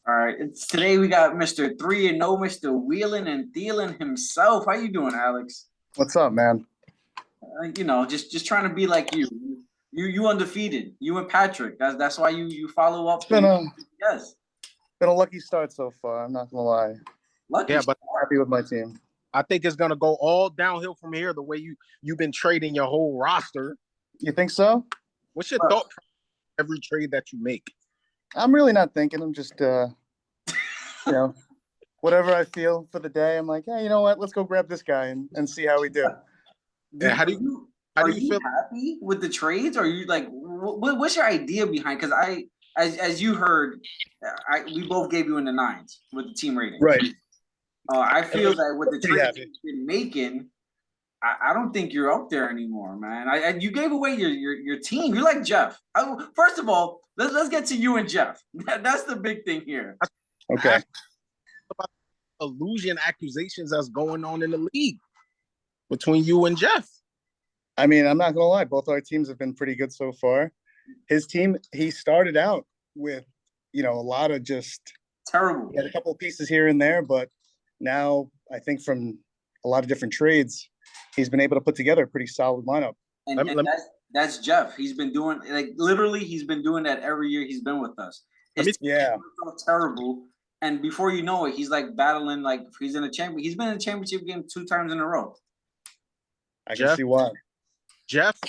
All right. Today we got Mr. 3-0, Mr. Wheeling and Thielen himself. How you doing, Alex? What's up, man? Just trying to be like you. You undefeated. You and Patrick. That's why you follow up. It's been a lucky start so far. I'm not gonna lie. Lucky. Yeah, but I'm happy with my team. I think it's gonna go all downhill from here. The way you've been trading your whole roster. You think so? What's your thought? Every trade that you make. I'm really not thinking. I'm just, whatever I feel for the day. I'm like, hey, you know what? Let's go grab this guy and see how we do. How do you feel? Happy with the trades? Or are you like, what's your idea behind? Because as you heard, we both gave you in the 9s with the team rating. Right. I feel that with the trades you've been making, I don't think you're up there anymore, man. You gave away your team. You're like Jeff. First of all, let's get to you and Jeff. That's the big thing here. Okay. About illusion accusations that's going on in the league between you and Jeff. I mean, I'm not gonna lie. Both our teams have been pretty good so far. His team, he started out with, a lot of just terrible. He had a couple of pieces here and there, but now I think from a lot of different trades, he's been able to put together a pretty solid lineup. And that's Jeff. He's been doing he's been doing that every year he's been with us. It's terrible. And before you know it, he's like battling he's in a champion. He's been in a championship game 2 times in a row. I can see why. Jeff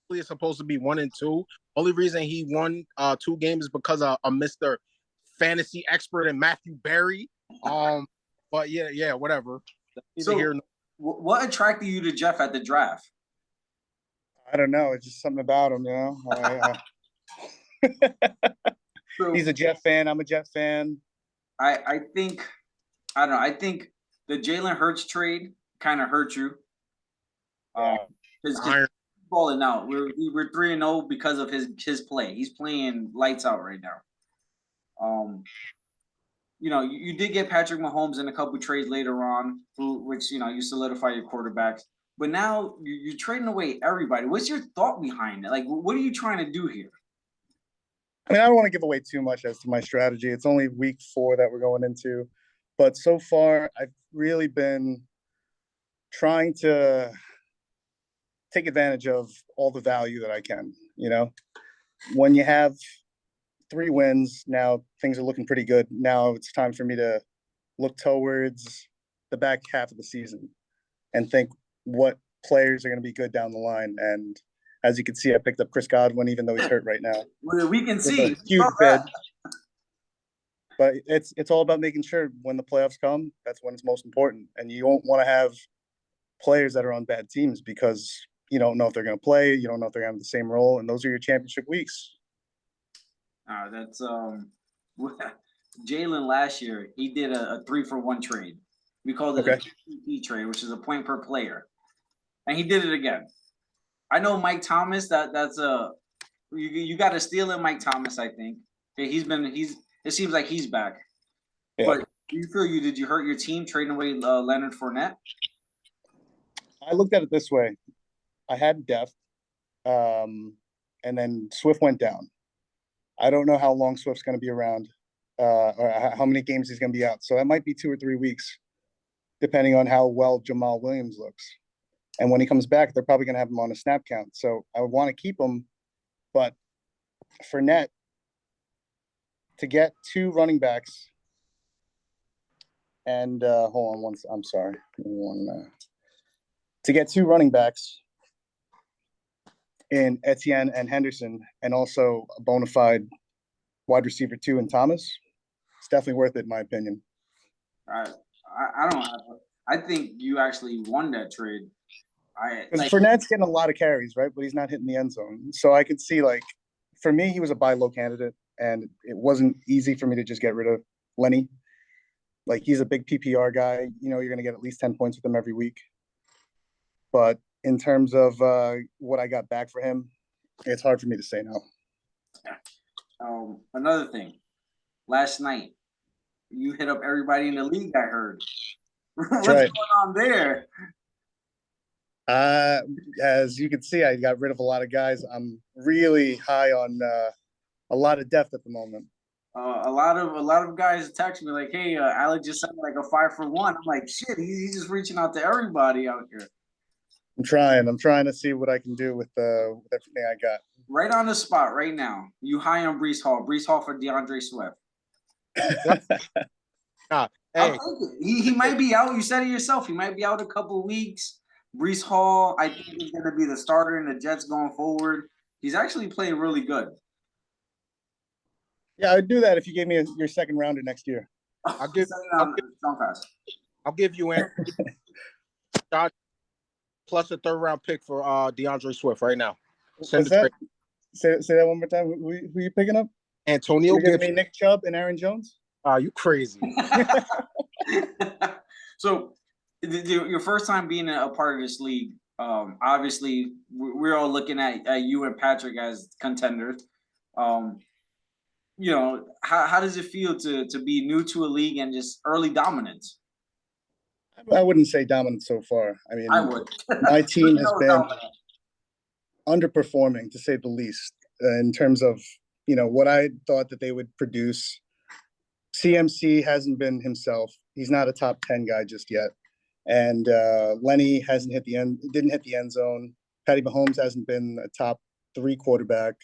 is supposed to be 1 and 2. Only reason he won 2 games is because of Mr. Fantasy expert and Matthew Berry. But yeah, whatever. So, what attracted you to Jeff at the draft? I don't know. It's just something about him, He's a Jet fan. I'm a Jet fan. I think I think the Jalen Hurts trade kind of hurt you. Because balling out. We're 3-0 because of his play. He's playing lights out right now. You did get Patrick Mahomes in a couple trades later on, which you solidify your quarterbacks. But now you're trading away everybody. What's your thought behind it? Like, what are you trying to do here? I mean, I don't want to give away too much as to my strategy. It's only week 4 that we're going into. But so far, I've really been trying to take advantage of all the value that I can. When you have 3 wins, now things are looking pretty good. Now it's time for me to look towards the back half of the season and think what players are going to be good down the line. And as you can see, I picked up Chris Godwin, even though he's hurt right now. Well, we can see. Huge bid. But it's all about making sure when the playoffs come, that's when it's most important. And you won't want to have players that are on bad teams because you don't know if they're going to play. You don't know if they're going to have the same role, and those are your championship weeks. That's Jalen last year. He did a 3-for-1 trade. We called it a PPP trade, which is a point per player, and he did it again. I know Mike Thomas. That's a you got to steal in Mike Thomas. I think it seems like he's back. Yeah. But do you feel did you hurt your team trading away Leonard Fournette? I looked at it this way. I had depth, and then Swift went down. I don't know how long Swift's going to be around, or how many games he's going to be out. So that might be 2 or 3 weeks, depending on how well Jamal Williams looks. And when he comes back, they're probably going to have him on a snap count. So I would want to keep him, but Fournette, to get 2 running backs, and hold on I'm sorry. To get 2 running backs in Etienne and Henderson, and also a bona fide wide receiver 2 in Thomas, it's definitely worth it in my opinion. I think you actually won that trade. Fournette's getting a lot of carries, right? But he's not hitting the end zone. So I could see, like, for me, he was a buy low candidate, and it wasn't easy for me to just get rid of Lenny. Like, he's a big PPR guy. You know, you're going to get at least 10 points with him every week. But in terms of what I got back for him, it's hard for me to say no. Another thing, last night, you hit up everybody in the league, I heard. What's going on there? As you can see, I got rid of a lot of guys. I'm really high on a lot of depth at the moment. A lot of guys text me like, "Hey, Alex just sent like a 5-for-1." I'm like, "Shit, he's just reaching out to everybody out here." I'm trying to see what I can do with everything I got. Right on the spot, right now. You high on Breece Hall for DeAndre Swift. Hey, he might be out. You said it yourself. He might be out a couple of weeks. Breece Hall, I think he's going to be the starter in the Jets going forward. He's actually playing really good. Yeah, I'd do that if you gave me your second rounder next year. I'll give you an shot plus a 3rd round pick for DeAndre Swift right now. What's that? Say that one more time. Who are you picking up? Antonio Gibson. Nick Chubb and Aaron Jones? You crazy. So, your first time being a part of this league, obviously we're all looking at you and Patrick as contenders. You know, how does it feel to be new to a league and just early dominance? I wouldn't say dominant so far. I mean, I would. My team has been underperforming, to say the least, in terms of, you know, what I thought that they would produce. CMC hasn't been himself. He's not a top 10 guy just yet. And Lenny didn't hit the end zone. Patty Mahomes hasn't been a top 3 quarterback.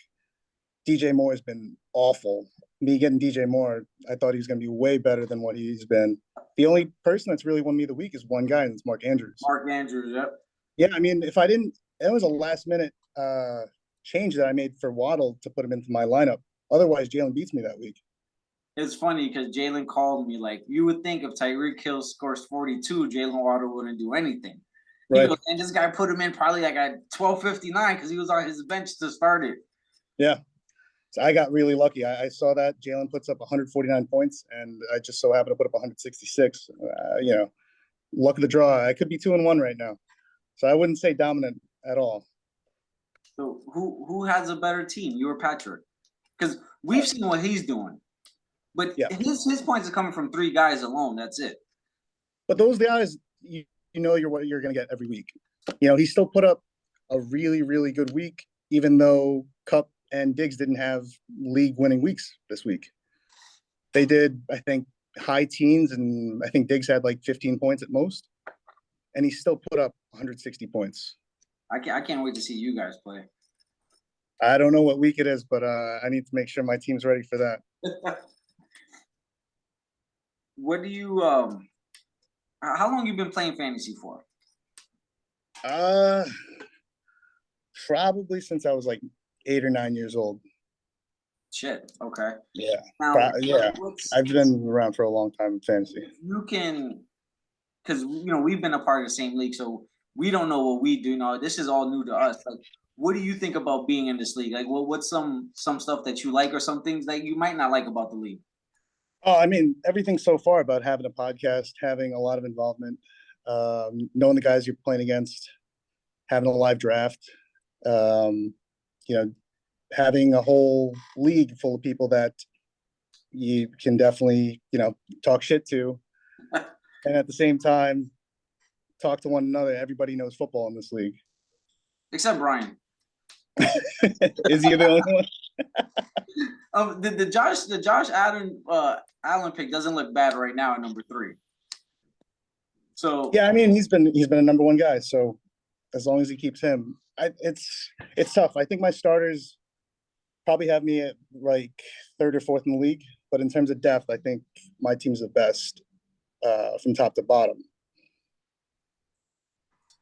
DJ Moore has been awful. Me getting DJ Moore, I thought he was going to be way better than what he's been. The only person that's really won me the week is one guy, and it's Mark Andrews. Yep. Yeah, I mean, it was a last-minute change that I made for Waddle to put him into my lineup. Otherwise, Jalen beats me that week. It's funny because Jalen called me like, you would think if Tyreek Hill scores 42, Jalen Waddle wouldn't do anything. Right. Goes, and this guy put him in probably like at 12:59 because he was on his bench to start it. Yeah. So I got really lucky. I saw that Jalen puts up 149 points, and I just so happened to put up 166. You know, luck of the draw. I could be 2-1 right now, so I wouldn't say dominant at all. So who has a better team, you or Patrick? Because we've seen what he's doing, but his points are coming from 3 guys alone. That's it. But those guys, you know, what you're going to get every week. You know, he still put up a really, really good week, even though Kupp and Diggs didn't have league-winning weeks this week. They did, I think, high teens, and I think Diggs had like 15 points at most, and he still put up 160 points. I can't wait to see you guys play. I don't know what week it is, but I need to make sure my team's ready for that. What do you how long you been playing fantasy for? Probably since I was like 8 or 9 years old. Shit. Okay. Yeah. Now, I've been around for a long time in fantasy. You can, because you know we've been a part of the same league, so we don't know what we do. No, this is all new to us. Like, what do you think about being in this league? Like, what's some stuff that you like, or some things that you might not like about the league? Oh, I mean, everything so far about having a podcast, having a lot of involvement, knowing the guys you're playing against, having a live draft, um, you know, having a whole league full of people that you can definitely, talk shit to, and at the same time talk to one another. Everybody knows football in this league. Except Brian. Is he the only one? The Josh Allen pick doesn't look bad right now at number 3. So yeah, I mean, he's been a number one guy. So as long as he keeps him, it's tough. I think my starters probably have me at like 3rd or 4th in the league. But in terms of depth, I think my team's the best from top to bottom.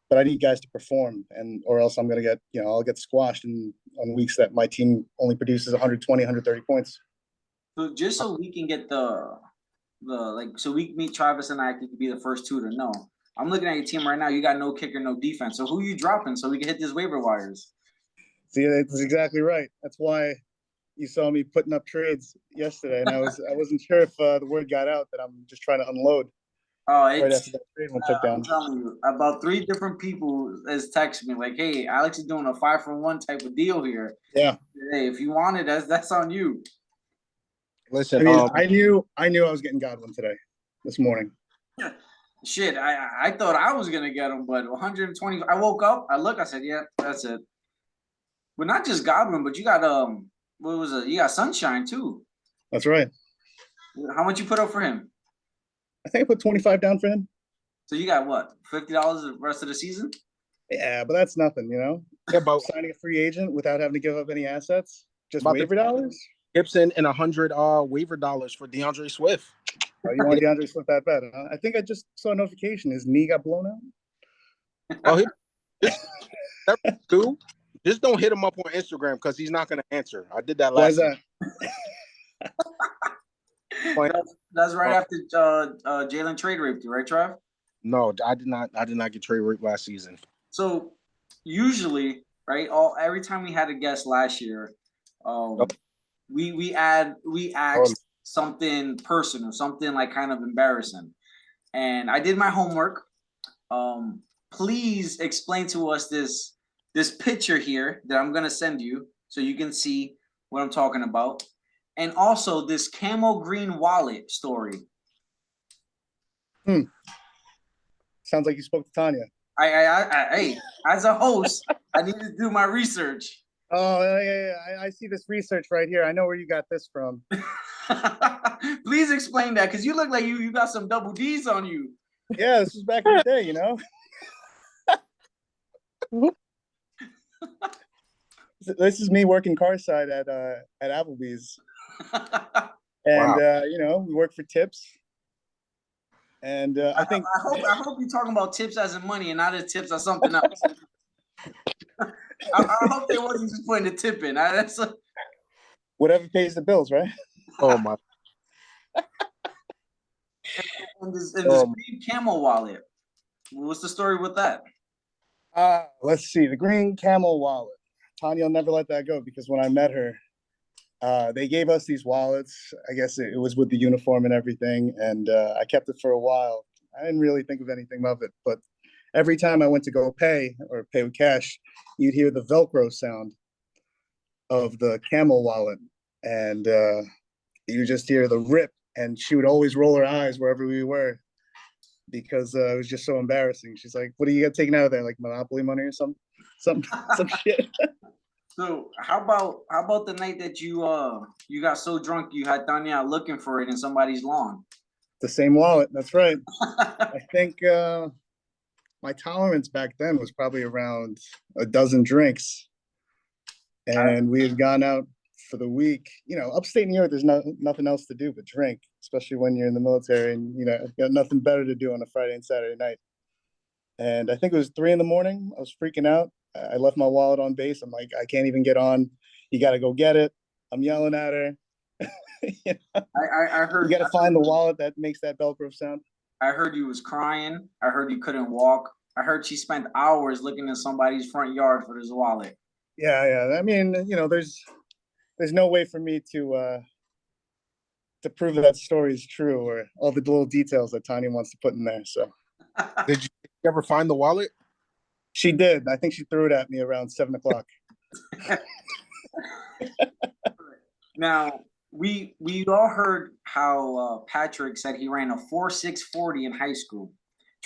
But I need guys to perform, or else I'm going to get, I'll get squashed on weeks that my team only produces 120, 130 points. So just so we can get so we meet Travis and I could be the first 2 to know. I'm looking at your team right now. You got no kicker, no defense. So who are you dropping so we can hit these waiver wires? See, that's exactly right. That's why you saw me putting up trades yesterday, and I wasn't sure if the word got out that I'm just trying to unload. Oh, right after that trade one took down. I'm telling you, about 3 different people has texted me like, "Hey, Alex is doing a 5-for-1 type of deal here. Yeah. Hey, if you want it, that's on you." Listen, I mean, I knew I was getting Godwin today, this morning. Shit, I thought I was gonna get him, but 120. I woke up, I look, I said, "Yeah, that's it." But not just Godwin, but you got what was it? You got Sunshine too. That's right. How much you put up for him? I think I put 25 down for him. So you got what, $50 the rest of the season? Yeah, but that's nothing, Yeah, but signing a free agent without having to give up any assets, just waiver dollars. Gibson and 100 waiver dollars for DeAndre Swift. Oh, you want DeAndre Swift that bad? Huh? I think I just saw a notification. His knee got blown out. Oh, just don't hit him up on Instagram because he's not going to answer. I did that last. Why is that? That's right after Jalen trade raped you, right, Trav? No, I did not get trade raped last season. So usually, right, every time we had a guest last year, we asked something personal, something like kind of embarrassing. And I did my homework. Please explain to us this picture here that I'm gonna send you so you can see what I'm talking about. And also this camel green wallet story. Sounds like you spoke to Tanya. Hey, as a host, I need to do my research. Oh, yeah. I see this research right here. I know where you got this from. Please explain that, because you look like you got some double D's on you. Yeah, this was back in the day, This is me working car side at Applebee's. And wow. We work for tips. And I think I hope you're talking about tips as in money and not as tips as something else. I hope they wasn't just putting the tip in. Whatever pays the bills, right? Oh my! And this green camel wallet. What's the story with that? Let's see. The green camel wallet. Tanya will never let that go, because when I met her, they gave us these wallets. I guess it was with the uniform and everything, and I kept it for a while. I didn't really think of anything of it, but every time I went to go pay or pay with cash, you'd hear the Velcro sound of the camel wallet, and you just hear the rip, and she would always roll her eyes wherever we were, because it was just so embarrassing. She's like, "What do you got taken out of there? Like Monopoly money or some shit?" So how about the night that you got so drunk you had Tanya out looking for it in somebody's lawn? The same wallet. That's right. I think my tolerance back then was probably around a dozen drinks, and we had gone out for the week. Upstate New York, there's nothing else to do but drink, especially when you're in the military and you got nothing better to do on a Friday and Saturday night. And I think it was 3 a.m. I was freaking out. I left my wallet on base. I'm like, I can't even get on. You got to go get it. I'm yelling at her. I heard you got to find the wallet that makes that Velcro sound. I heard you was crying. I heard you couldn't walk. I heard she spent hours looking in somebody's front yard for this wallet. Yeah. I mean, there's no way for me to prove that story is true or all the little details that Tanya wants to put in there. So Did you ever find the wallet? she did. I think she threw it at me around 7:00. Now, we all heard how Patrick said he ran a 4.640 in high school.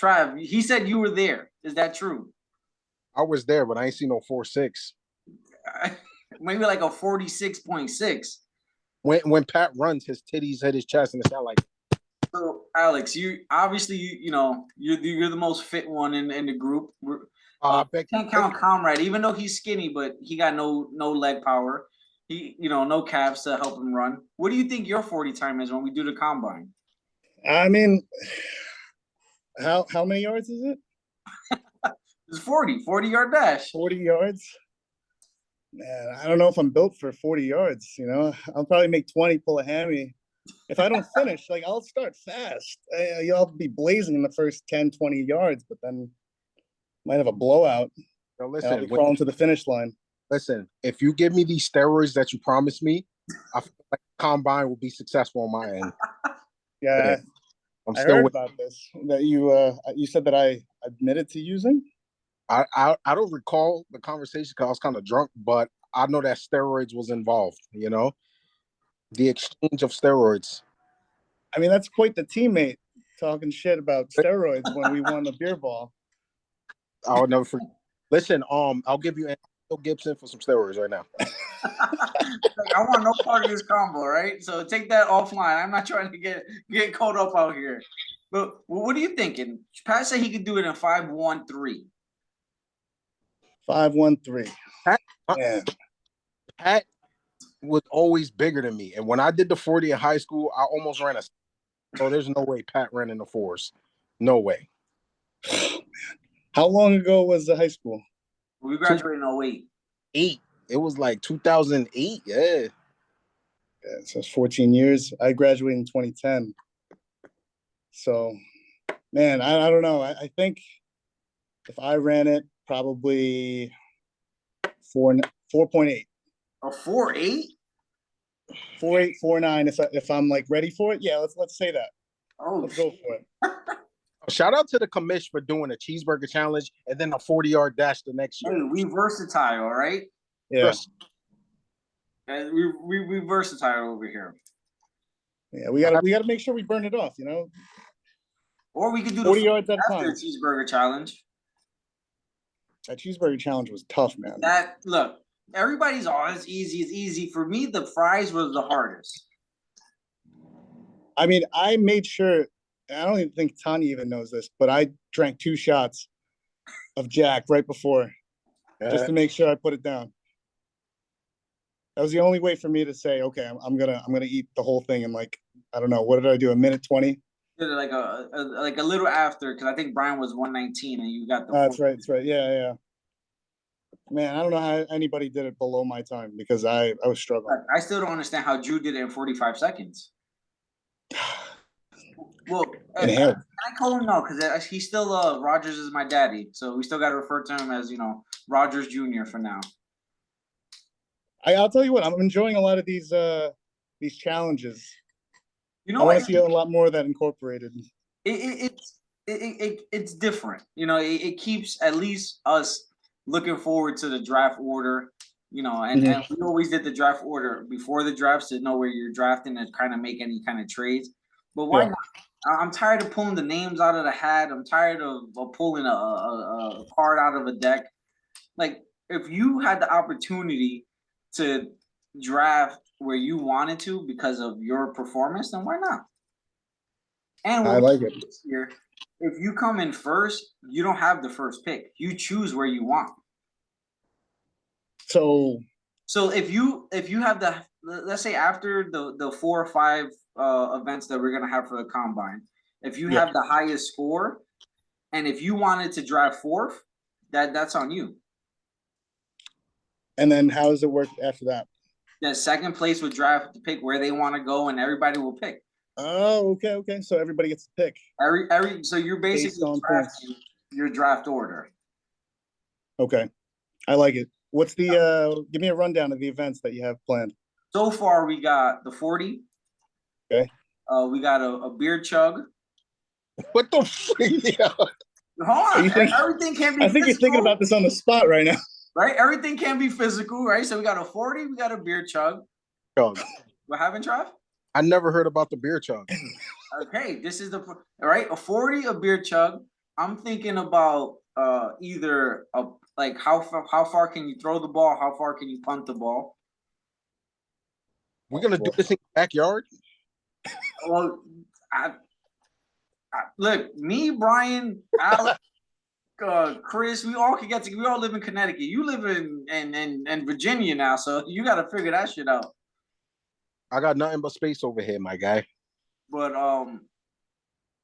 Trav, he said you were there. Is that true? I was there, but I ain't seen no 4.6. Maybe like a 46.6. When Pat runs, his titties hit his chest, and it sound like. So, Alex, you obviously you're the most fit one in the group. Can't count Comrade, even though he's skinny, but he got no leg power. He no calves to help him run. What do you think your 40 time is when we do the combine? I mean, how many yards is it? It's 40-yard dash. 40 yards. Man, I don't know if I'm built for 40 yards. I'll probably make 20, pull a hammy. If I don't finish, I'll start fast. You'll be blazing in the first 10, 20 yards, but then might have a blowout. Now listen, I'll be crawling to the finish line. Listen, if you give me these steroids that you promised me, I feel like the combine will be successful on my end. Yeah, I heard about this. That you said that I admitted to using. I don't recall the conversation because I was kind of drunk, but I know that steroids was involved. The exchange of steroids. I mean, that's quite the teammate talking shit about steroids when we won the beer ball. I'll never forget. Listen, I'll give you Antonio Gibson for some steroids right now. I want no part of this combo, right? So take that offline. I'm not trying to get caught up out here. But what are you thinking? Pat said he could do it in 5.13. 5.13. Pat was always bigger than me, and when I did the 40 in high school, I almost ran a. So there's no way Pat ran in the 4s. No way. How long ago was the high school? We graduated in 08. 8. It was like 2008. Yeah. So it's 14 years. I graduated in 2010. So, man, I don't know. I think if I ran it, probably 4.8. A 4.8? 4.8, 4.9. If I'm ready for it, yeah. Let's say that. Oh, let's go for it. Shout out to the commish for doing a cheeseburger challenge and then a 40-yard dash the next year. Hey, we versatile, all right? Yeah. And we versatile over here. Yeah, we gotta make sure we burn it off, Or we could do 40 yards at a after time. Cheeseburger challenge. That cheeseburger challenge was tough, man. Look, everybody's it's easy. It's easy. For me, the fries was the hardest. I mean, I made sure. I don't even think Tanya even knows this, but I drank 2 shots of Jack right before, just to make sure I put it down. That was the only way for me to say, okay, I'm gonna eat the whole thing in I don't know, what did I do? 1:20? Like a little after, because I think Brian was 119 and you got the. That's right. Yeah. Man, I don't know how anybody did it below my time because I was struggling. I still don't understand how Drew did it in 45 seconds. Well, I call him no because he's still Rogers is my daddy, so we still got to refer to him as Rogers Jr. for now. I'll tell you what, I'm enjoying a lot of these challenges. I want to see a lot more of that incorporated. It's different, It keeps at least us looking forward to the draft order, and we always did the draft order before the drafts to know where you're drafting and kind of make any kind of trades. But why not? I'm tired of pulling the names out of the hat. I'm tired of pulling a card out of a deck. If you had the opportunity to draft where you wanted to because of your performance, then why not? And I like it. This year, if you come in first, you don't have the first pick. You choose where you want. So if you have let's say after the 4 or 5 events that we're gonna have for the combine, if you have the highest score, and if you wanted to draft 4th, that's on you. And then how does it work after that? The second place would draft to pick where they want to go, and everybody will pick. Oh, okay. So everybody gets to pick. So you're basically drafting your draft order. Okay. I like it. What's the give me a rundown of the events that you have planned. So far, we got the 40. Okay. We got a beer chug. What the fuck? Yeah. Hold on. Everything can be I think physical, you're thinking about this on the spot right now. right? Everything can be physical, right? So we got a 40, we got a beer chug. Chug. What happened, Trav? I never heard about the beer chug. Okay, this is all right. A 40, a beer chug. I'm thinking about either like how far can you throw the ball? How far can you punt the ball? We're gonna do this in the backyard. Well, look, me, Brian, Alex, Chris, we all live in Connecticut. You live in Virginia now, so you got to figure that shit out. I got nothing but space over here, my guy. But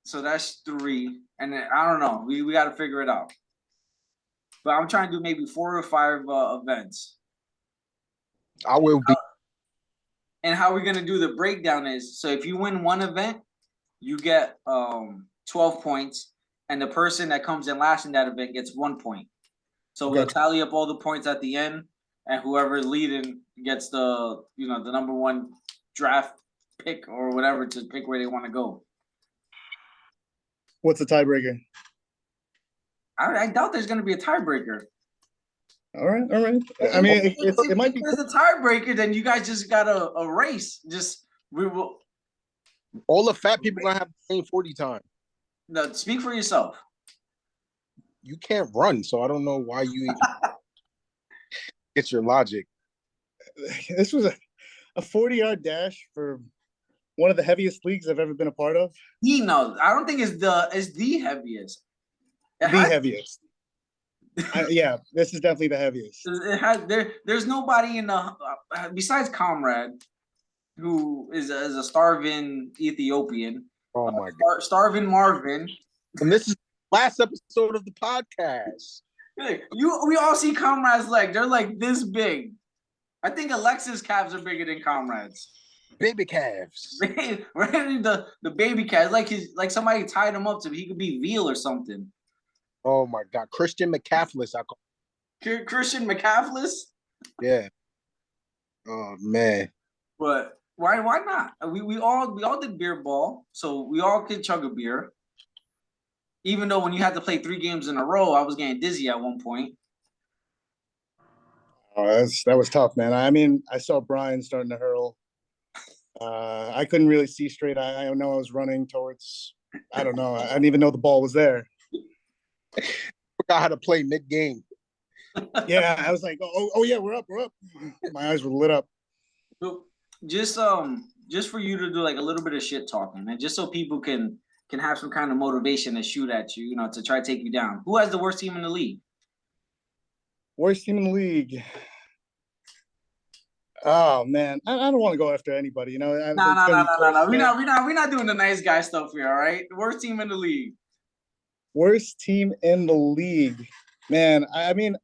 so that's 3, and then, I don't know. We got to figure it out. But I'm trying to do maybe 4 or 5 events. I will be. And how we're gonna do the breakdown is, so if you win one event, you get 12 points, and the person that comes in last in that event gets 1 point. So we'll tally up all the points at the end, and whoever's leading gets the number 1 draft pick or whatever to pick where they want to go. What's the tiebreaker? I doubt there's going to be a tiebreaker. All right. I mean, it might be. If there's a tiebreaker, then you guys just got a race. We will. All the fat people gonna have the same 40 time. No, speak for yourself. You can't run, so I don't know why you get your logic. This was a 40-yard dash for one of the heaviest leagues I've ever been a part of. No, I don't think it's the heaviest. Heaviest. Yeah, this is definitely the heaviest. There's nobody in the besides Comrade, who is a starving Ethiopian. Oh my God, starving Marvin. And this is the last episode of the podcast. We all see Comrade's leg. They're like this big. I think Alexa's calves are bigger than Comrade's. Baby calves. Right, the baby calves. Like somebody tied him up so he could be veal or something. Oh my God, Christian McCaffless. I call Christian McCaffless. Yeah. Oh man. But why not? We all did beer ball, so we all could chug a beer. Even though when you had to play 3 games in a row, I was getting dizzy at one point. Oh, that was tough, man. I mean, I saw Brian starting to hurl. I couldn't really see straight. I know I was running towards. I don't know. I didn't even know the ball was there. Forgot how to play mid-game. Yeah, I was like, oh yeah, we're up. My eyes were lit up. So just for you to do like a little bit of shit talking, and just so people can have some kind of motivation to shoot at you, to try to take you down. Who has the worst team in the league? Worst team in the league. Oh man, I don't want to go after anybody. No. We're not doing the nice guy stuff here. All right, the worst team in the league. Worst team in the league, man. I mean,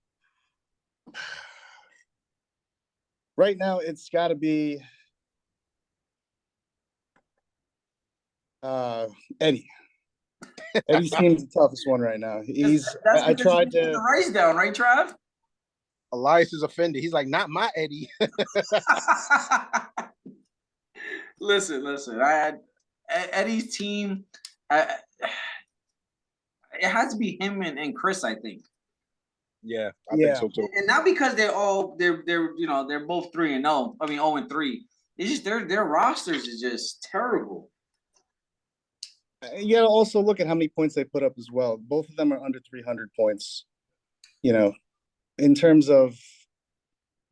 right now it's got to be Eddie. Eddie's team's the toughest one right now. I tried to the rice down, right, Trav? Elias is offended. He's like, not my Eddie. Listen. I had Eddie's team. It has to be him and Chris, I think. Yeah, I think so too. And not because they're both 3-0. I mean 0-3. It's just their rosters is just terrible. You gotta also look at how many points they put up as well. Both of them are under 300 points. In terms of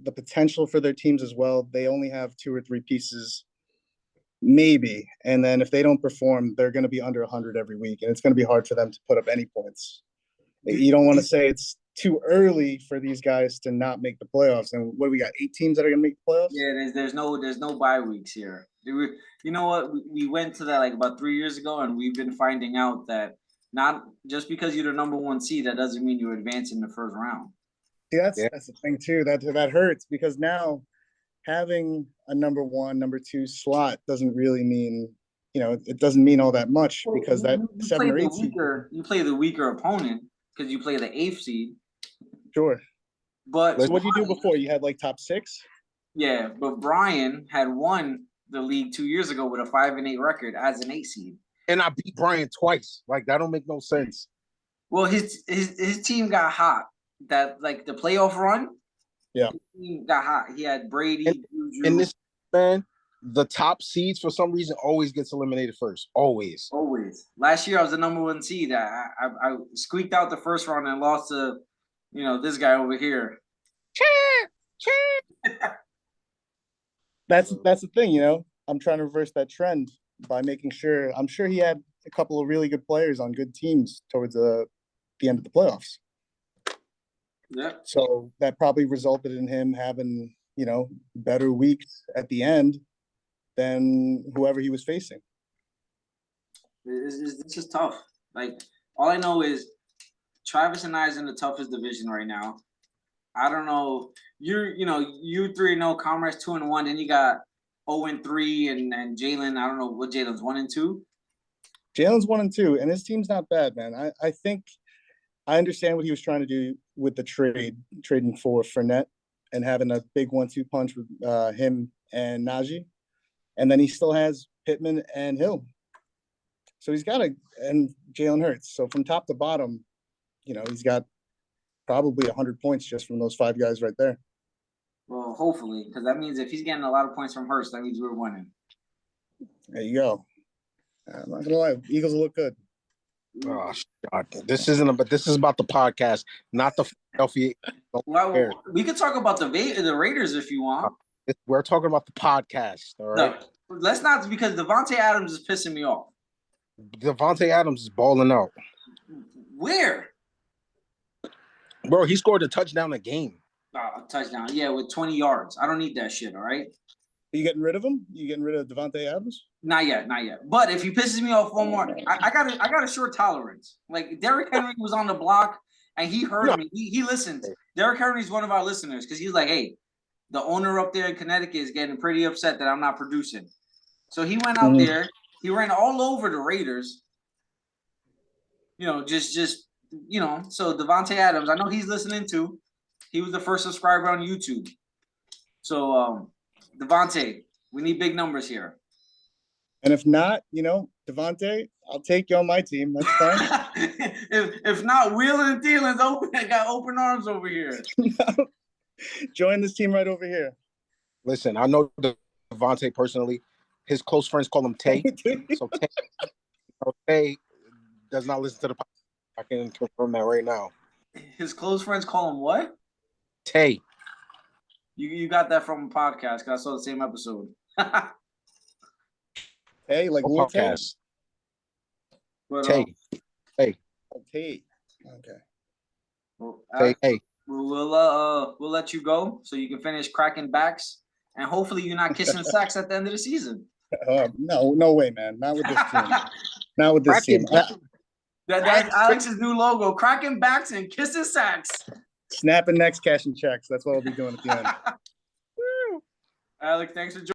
the potential for their teams as well, they only have 2 or 3 pieces, maybe. And then if they don't perform, they're going to be under 100 every week, and it's going to be hard for them to put up any points. You don't want to say it's too early for these guys to not make the playoffs. And what, we got 8 teams that are going to make the playoffs? Yeah, there's no bye weeks here. You know what? We went to that like about 3 years ago, and we've been finding out that not just because you're the number 1 seed, that doesn't mean you advance in the first round. See, that's the thing too. That hurts, because now having a number 1, number 2 slot doesn't really mean, it doesn't mean all that much, because that 7 or 8 you play the weaker opponent. because you play the 8th seed. Sure. But So what did you do before? You had like top 6? Yeah, but Brian had won the league 2 years ago with a 5-8 record as an 8 seed. And I beat Brian twice. Like, that don't make no sense. Well, his team got hot. That like the playoff run. Yeah. His team got hot. He had Brady. And this man, the top seeds for some reason always gets eliminated first. Always. Last year I was the number 1 seed. I squeaked out the first round and lost to, this guy over here. That's the thing, I'm trying to reverse that trend by making sure. I'm sure he had a couple of really good players on good teams towards the end of the playoffs. Yeah. So that probably resulted in him having, better weeks at the end than whoever he was facing. This is tough. Like, all I know is Travis and I is in the toughest division right now. I don't know. You 3-0, Commerce 2-1. Then you got 0-3 and Jalen. I don't know what Jalen's 1-2. Jalen's 1-2, and his team's not bad, man. I think I understand what he was trying to do with the trading for Fournette and having a big 1-2 punch with him and Najee, and then he still has Pittman and Hill. So he's got and Jalen Hurts. So from top to bottom, he's got probably 100 points just from those 5 guys right there. Well, hopefully, because that means if he's getting a lot of points from Hurts, that means we're winning. There you go. I'm not gonna lie, Eagles will look good. Oh, God. This is about the podcast, not the Philadelphia. Well, we could talk about the Raiders if you want. We're talking about the podcast, all right? No, let's not, because Devontae Adams is pissing me off. Devontae Adams is balling out. Where? Bro, he scored a touchdown a game. A touchdown, yeah, with 20 yards. I don't need that shit, all right? Are you getting rid of him? You getting rid of Devontae Adams? Not yet. But if he pisses me off one more, I got a short tolerance. Like, Derrick Henry was on the block and he heard me. He listened. Derrick Henry's one of our listeners because he's like, hey, the owner up there in Connecticut is getting pretty upset that I'm not producing. So he went out there. He ran all over the Raiders. So Devontae Adams, I know he's listening too. He was the first subscriber on YouTube. So, Devontae, we need big numbers here. And if not, Devontae, I'll take you on my team. That's fine. if not, Wheeling and Thielen's open. I got open arms over here. Join this team right over here. Listen, I know Devontae personally. His close friends call him Tay. So Tay does not listen to the podcast. I can confirm that right now. His close friends call him what? Tay. You got that from a podcast because I saw the same episode. Hey, like podcast. Tay. Tay. Okay. Well, hey. We'll let you go so you can finish cracking backs, and hopefully you're not kissing sacks at the end of the season. No way, man. Not with this team. Not with this team. That's Alex's new logo: cracking backs and kissing sacks. Snapping necks, cashing checks. That's what I'll be doing at the end. Alex, thanks for joining.